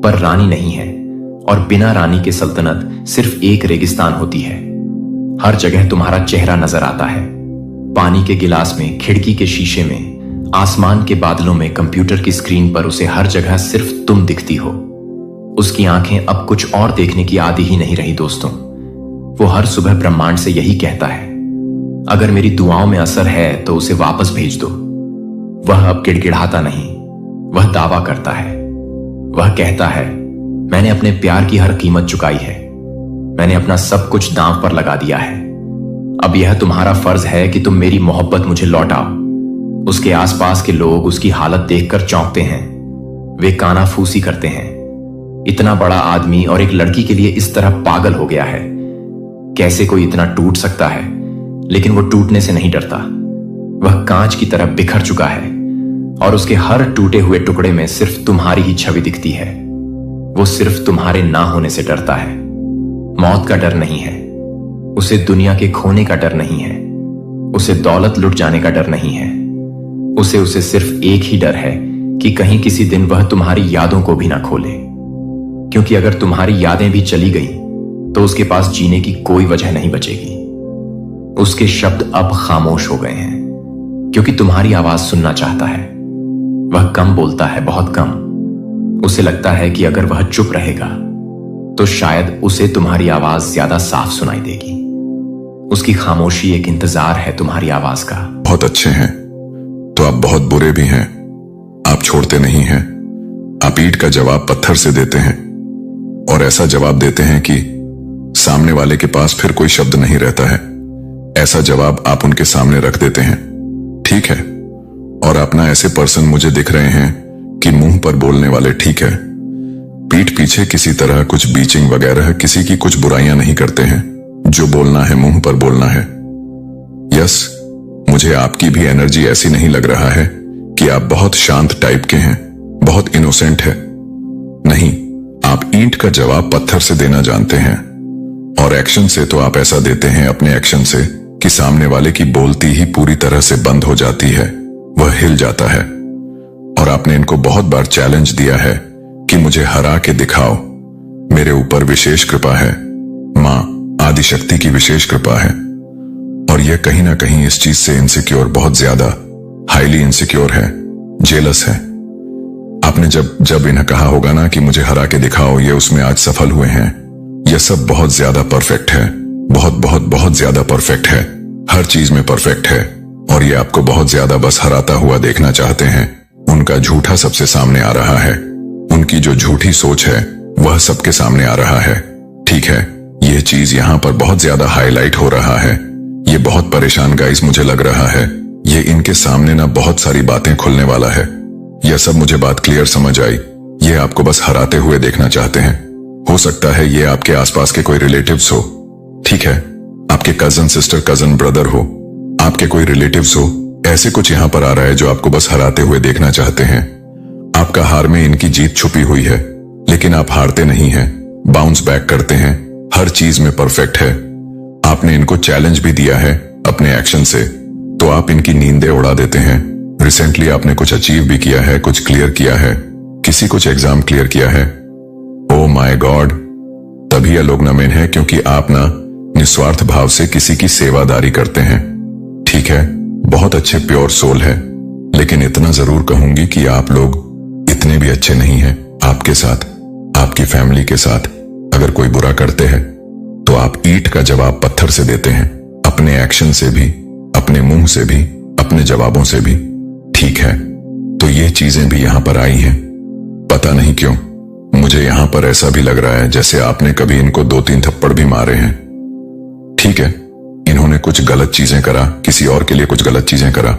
पर रानी नहीं है, और बिना रानी के सल्तनत सिर्फ एक रेगिस्तान होती है। हर जगह तुम्हारा चेहरा नजर आता है, पानी के गिलास में, खिड़की के शीशे में, आसमान के बादलों में, कंप्यूटर की स्क्रीन पर उसे हर जगह सिर्फ तुम दिखती हो। उसकी आंखें अब कुछ और देखने की आदी ही नहीं रही दोस्तों। वो हर सुबह ब्रह्मांड से यही कहता है, अगर मेरी दुआओं में असर है तो उसे वापस भेज दो। वह अब गिड़गिड़ाता नहीं, वह दावा करता है। वह कहता है, मैंने अपने प्यार की हर कीमत चुकाई है। मैंने अपना सब कुछ दांव पर लगा दिया है। अब यह तुम्हारा फर्ज है कि तुम मेरी मोहब्बत मुझे लौटाओ। उसके आसपास के लोग उसकी हालत देखकर चौंकते हैं। वे कानाफूसी करते हैं। इतना बड़ा आदमी और एक लड़की के लिए इस तरह पागल हो गया है। कैसे कोई इतना टूट सकता है? लेकिन वो टूटने से नहीं डरता। वह कांच की तरह बिखर चुका है और उसके हर टूटे हुए टुकड़े में सिर्फ तुम्हारी ही छवि दिखती है। वो सिर्फ तुम्हारे ना होने से डरता है। मौत का डर नहीं है उसे, दुनिया के खोने का डर नहीं है उसे, दौलत लुट जाने का डर नहीं है उसे सिर्फ एक ही डर है कि कहीं किसी दिन वह तुम्हारी यादों को भी ना खोले। क्योंकि अगर तुम्हारी यादें भी चली गईं तो उसके पास जीने की कोई वजह नहीं बचेगी। उसके शब्द अब खामोश हो गए हैं क्योंकि तुम्हारी आवाज सुनना चाहता है। वह कम बोलता है, बहुत कम। उसे लगता है कि अगर वह चुप रहेगा तो शायद उसे तुम्हारी आवाज ज्यादा साफ सुनाई देगी। उसकी खामोशी एक इंतजार है तुम्हारी आवाज का। बहुत अच्छे हैं तो आप बहुत बुरे भी हैं। आप छोड़ते नहीं हैं। आप ईंट का जवाब पत्थर से देते हैं और ऐसा जवाब देते हैं कि सामने वाले के पास फिर कोई शब्द नहीं रहता है। ऐसा जवाब आप उनके सामने रख देते हैं। ठीक है, और आप ना ऐसे पर्सन मुझे दिख रहे हैं कि मुंह पर बोलने वाले, ठीक है, पीठ पीछे किसी तरह कुछ बीचिंग वगैरह किसी की कुछ बुराइयां नहीं करते हैं। जो बोलना है मुंह पर बोलना है। यस, मुझे आपकी भी एनर्जी ऐसी नहीं लग रहा है कि आप बहुत शांत टाइप के हैं, बहुत इनोसेंट है। नहीं, आप ईंट का जवाब पत्थर से देना जानते हैं, और एक्शन से तो आप ऐसा देते हैं अपने एक्शन से कि सामने वाले की बोलती ही पूरी तरह से बंद हो जाती है, वह हिल जाता है। और आपने इनको बहुत बार चैलेंज दिया है कि मुझे हरा के दिखाओ, मेरे ऊपर विशेष कृपा है, मां आदिशक्ति की विशेष कृपा है। और यह कहीं ना कहीं इस चीज से इनसिक्योर, बहुत ज्यादा हाईली इनसिक्योर है, जेलस है। आपने जब इन्हें कहा होगा ना कि मुझे हरा के दिखाओ, ये उसमें आज सफल हुए हैं। यह सब बहुत ज्यादा परफेक्ट है, बहुत बहुत बहुत ज्यादा परफेक्ट है, हर चीज में परफेक्ट है। और ये आपको बहुत ज्यादा बस हराता हुआ देखना चाहते हैं। उनका झूठा सबसे सामने आ रहा है, उनकी जो झूठी सोच है वह सबके सामने आ रहा है। ठीक है, यह चीज यहां पर बहुत ज्यादा हाईलाइट हो रहा है। ये बहुत परेशान गाइस मुझे लग रहा है। ये इनके सामने ना बहुत सारी बातें खुलने वाला है। यह सब मुझे बात क्लियर समझ आई। ये आपको बस हराते हुए देखना चाहते हैं। हो सकता है ये आपके आसपास के कोई रिलेटिव्स हो, ठीक है, आपके कजन सिस्टर, कजन ब्रदर हो, आपके कोई रिलेटिव्स हो। ऐसे कुछ यहां पर आ रहा है जो आपको बस हराते हुए देखना चाहते हैं। आपका हार में इनकी जीत छुपी हुई है, लेकिन आप हारते नहीं हैं, बाउंस बैक करते हैं, हर चीज में परफेक्ट है। आपने इनको चैलेंज भी दिया है अपने एक्शन से, तो आप इनकी नींदें उड़ा देते हैं। रिसेंटली आपने कुछ अचीव भी किया है, कुछ क्लियर किया है, किसी कुछ एग्जाम क्लियर किया है। ओ माय गॉड, तभी यह लोग नमेन है क्योंकि आप ना निस्वार्थ भाव से किसी की सेवादारी करते हैं। ठीक है, बहुत अच्छे प्योर सोल है, लेकिन इतना जरूर कहूंगी कि आप लोग इतने भी अच्छे नहीं हैं। आपके साथ, आपकी फैमिली के साथ अगर कोई बुरा करते हैं तो आप ईंट का जवाब पत्थर से देते हैं, अपने एक्शन से भी, अपने मुंह से भी, अपने जवाबों से भी। ठीक है, तो ये चीजें भी यहां पर आई हैं। पता नहीं क्यों मुझे यहां पर ऐसा भी लग रहा है जैसे आपने कभी इनको 2-3 थप्पड़ भी मारे हैं। ठीक है, इन्होंने कुछ गलत चीजें करा, किसी और के लिए कुछ गलत चीजें करा।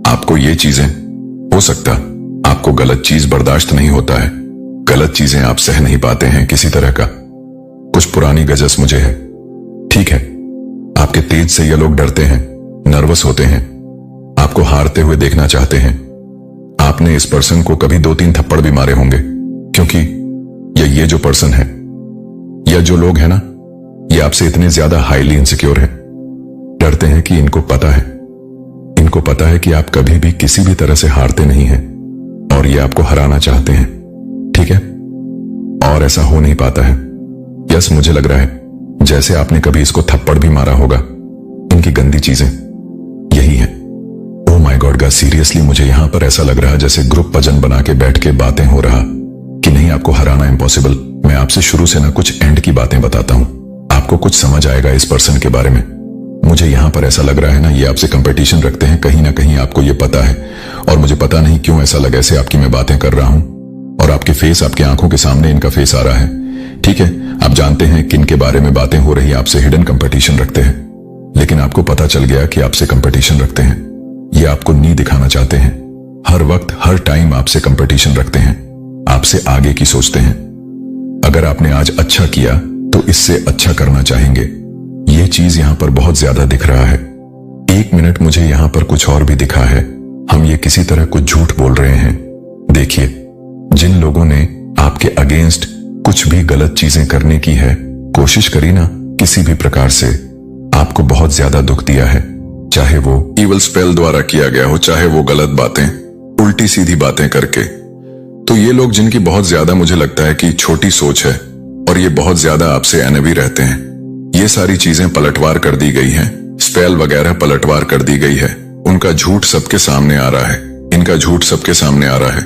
आपको ये चीजें, हो सकता आपको गलत चीज बर्दाश्त नहीं होता है, गलत चीजें आप सह नहीं पाते हैं किसी तरह का। कुछ पुरानी गजस मुझे है। ठीक है, आपके तेज से ये लोग डरते हैं, नर्वस होते हैं, आपको हारते हुए देखना चाहते हैं। आपने इस पर्सन को कभी 2-3 थप्पड़ भी मारे होंगे, क्योंकि ये जो पर्सन है या जो लोग हैं ना, ये आपसे इतने ज्यादा हाईली इनसिक्योर है, डरते हैं कि इनको पता है कि आप कभी भी किसी भी तरह से हारते नहीं हैं, और ये आपको हराना चाहते हैं। ठीक है, और ऐसा हो नहीं पाता है। यस, मुझे लग रहा है जैसे आपने कभी इसको थप्पड़ भी मारा होगा। इनकी गंदी चीजें यही है। Oh my God guys, seriously मुझे यहां पर ऐसा लग रहा है जैसे ग्रुप भजन बना के बैठ के बातें हो रहा कि नहीं, आपको हराना इम्पॉसिबल। मैं आपसे शुरू से ना कुछ एंड की बातें बताता हूं, आपको कुछ समझ आएगा इस पर्सन के बारे में। मुझे यहां पर ऐसा लग रहा है ना, ये आपसे कंपटीशन रखते हैं, कहीं ना कहीं आपको ये पता है। और मुझे पता नहीं क्यों ऐसा लगा ऐसे आपकी मैं बातें कर रहा हूं और आपके फेस, आपकी आंखों के सामने इनका फेस आ रहा है। ठीक है, आप जानते हैं किन के बारे में बातें हो रही, आपसे हिडन कंपटीशन रखते हैं, लेकिन आपको पता चल गया कि आपसे कंपटीशन रखते हैं। ये आपको नहीं दिखाना चाहते हैं, हर वक्त हर टाइम आपसे कंपटीशन रखते हैं, आपसे आगे की सोचते हैं। अगर आपने आज अच्छा किया तो इससे अच्छा करना चाहेंगे। ये चीज यहां पर बहुत ज्यादा दिख रहा है। एक मिनट, मुझे यहां पर कुछ और भी दिखा है। हम ये किसी तरह कुछ झूठ बोल रहे हैं। देखिए, जिन लोगों ने आपके अगेंस्ट कुछ भी गलत चीजें करने की है, कोशिश करी ना किसी भी प्रकार से, आपको बहुत ज्यादा दुख दिया है, चाहे वो इवल स्पेल द्वारा किया गया हो, चाहे वो गलत बातें, उल्टी सीधी बातें करके। तो ये लोग जिनकी बहुत ज्यादा मुझे लगता है कि छोटी सोच है और ये बहुत ज्यादा आपसे एनवी रहते हैं, ये सारी चीजें पलटवार कर दी गई हैं, स्पेल वगैरह पलटवार कर दी गई है। उनका झूठ सबके सामने आ रहा है, इनका झूठ सबके सामने आ रहा है।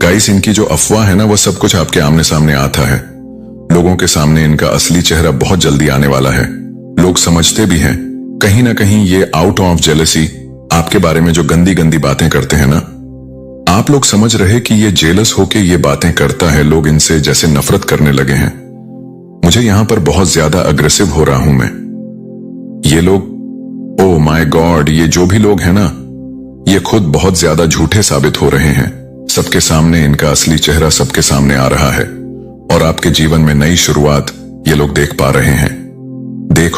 गाइस, इनकी जो अफवाह है ना, वो सब कुछ आपके आमने सामने आता है। लोगों के सामने इनका असली चेहरा बहुत जल्दी आने वाला है। लोग समझते भी हैं कहीं ना कहीं ये आउट ऑफ जेलसी आपके बारे में जो गंदी गंदी बातें करते हैं ना, आप लोग समझ रहे कि ये जेलस होके ये बातें करता है, लोग इनसे जैसे नफरत करने लगे हैं। मुझे यहां पर बहुत ज्यादा अग्रेसिव हो रहा हूं मैं। ये लोग, ओ माय गॉड, ये जो भी लोग हैं ना, ये खुद बहुत ज्यादा झूठे साबित हो रहे हैं। सबके सामने इनका असली चेहरा सबके सामने आ रहा है और आपके जीवन में नई शुरुआत ये लोग देख पा रहे हैं।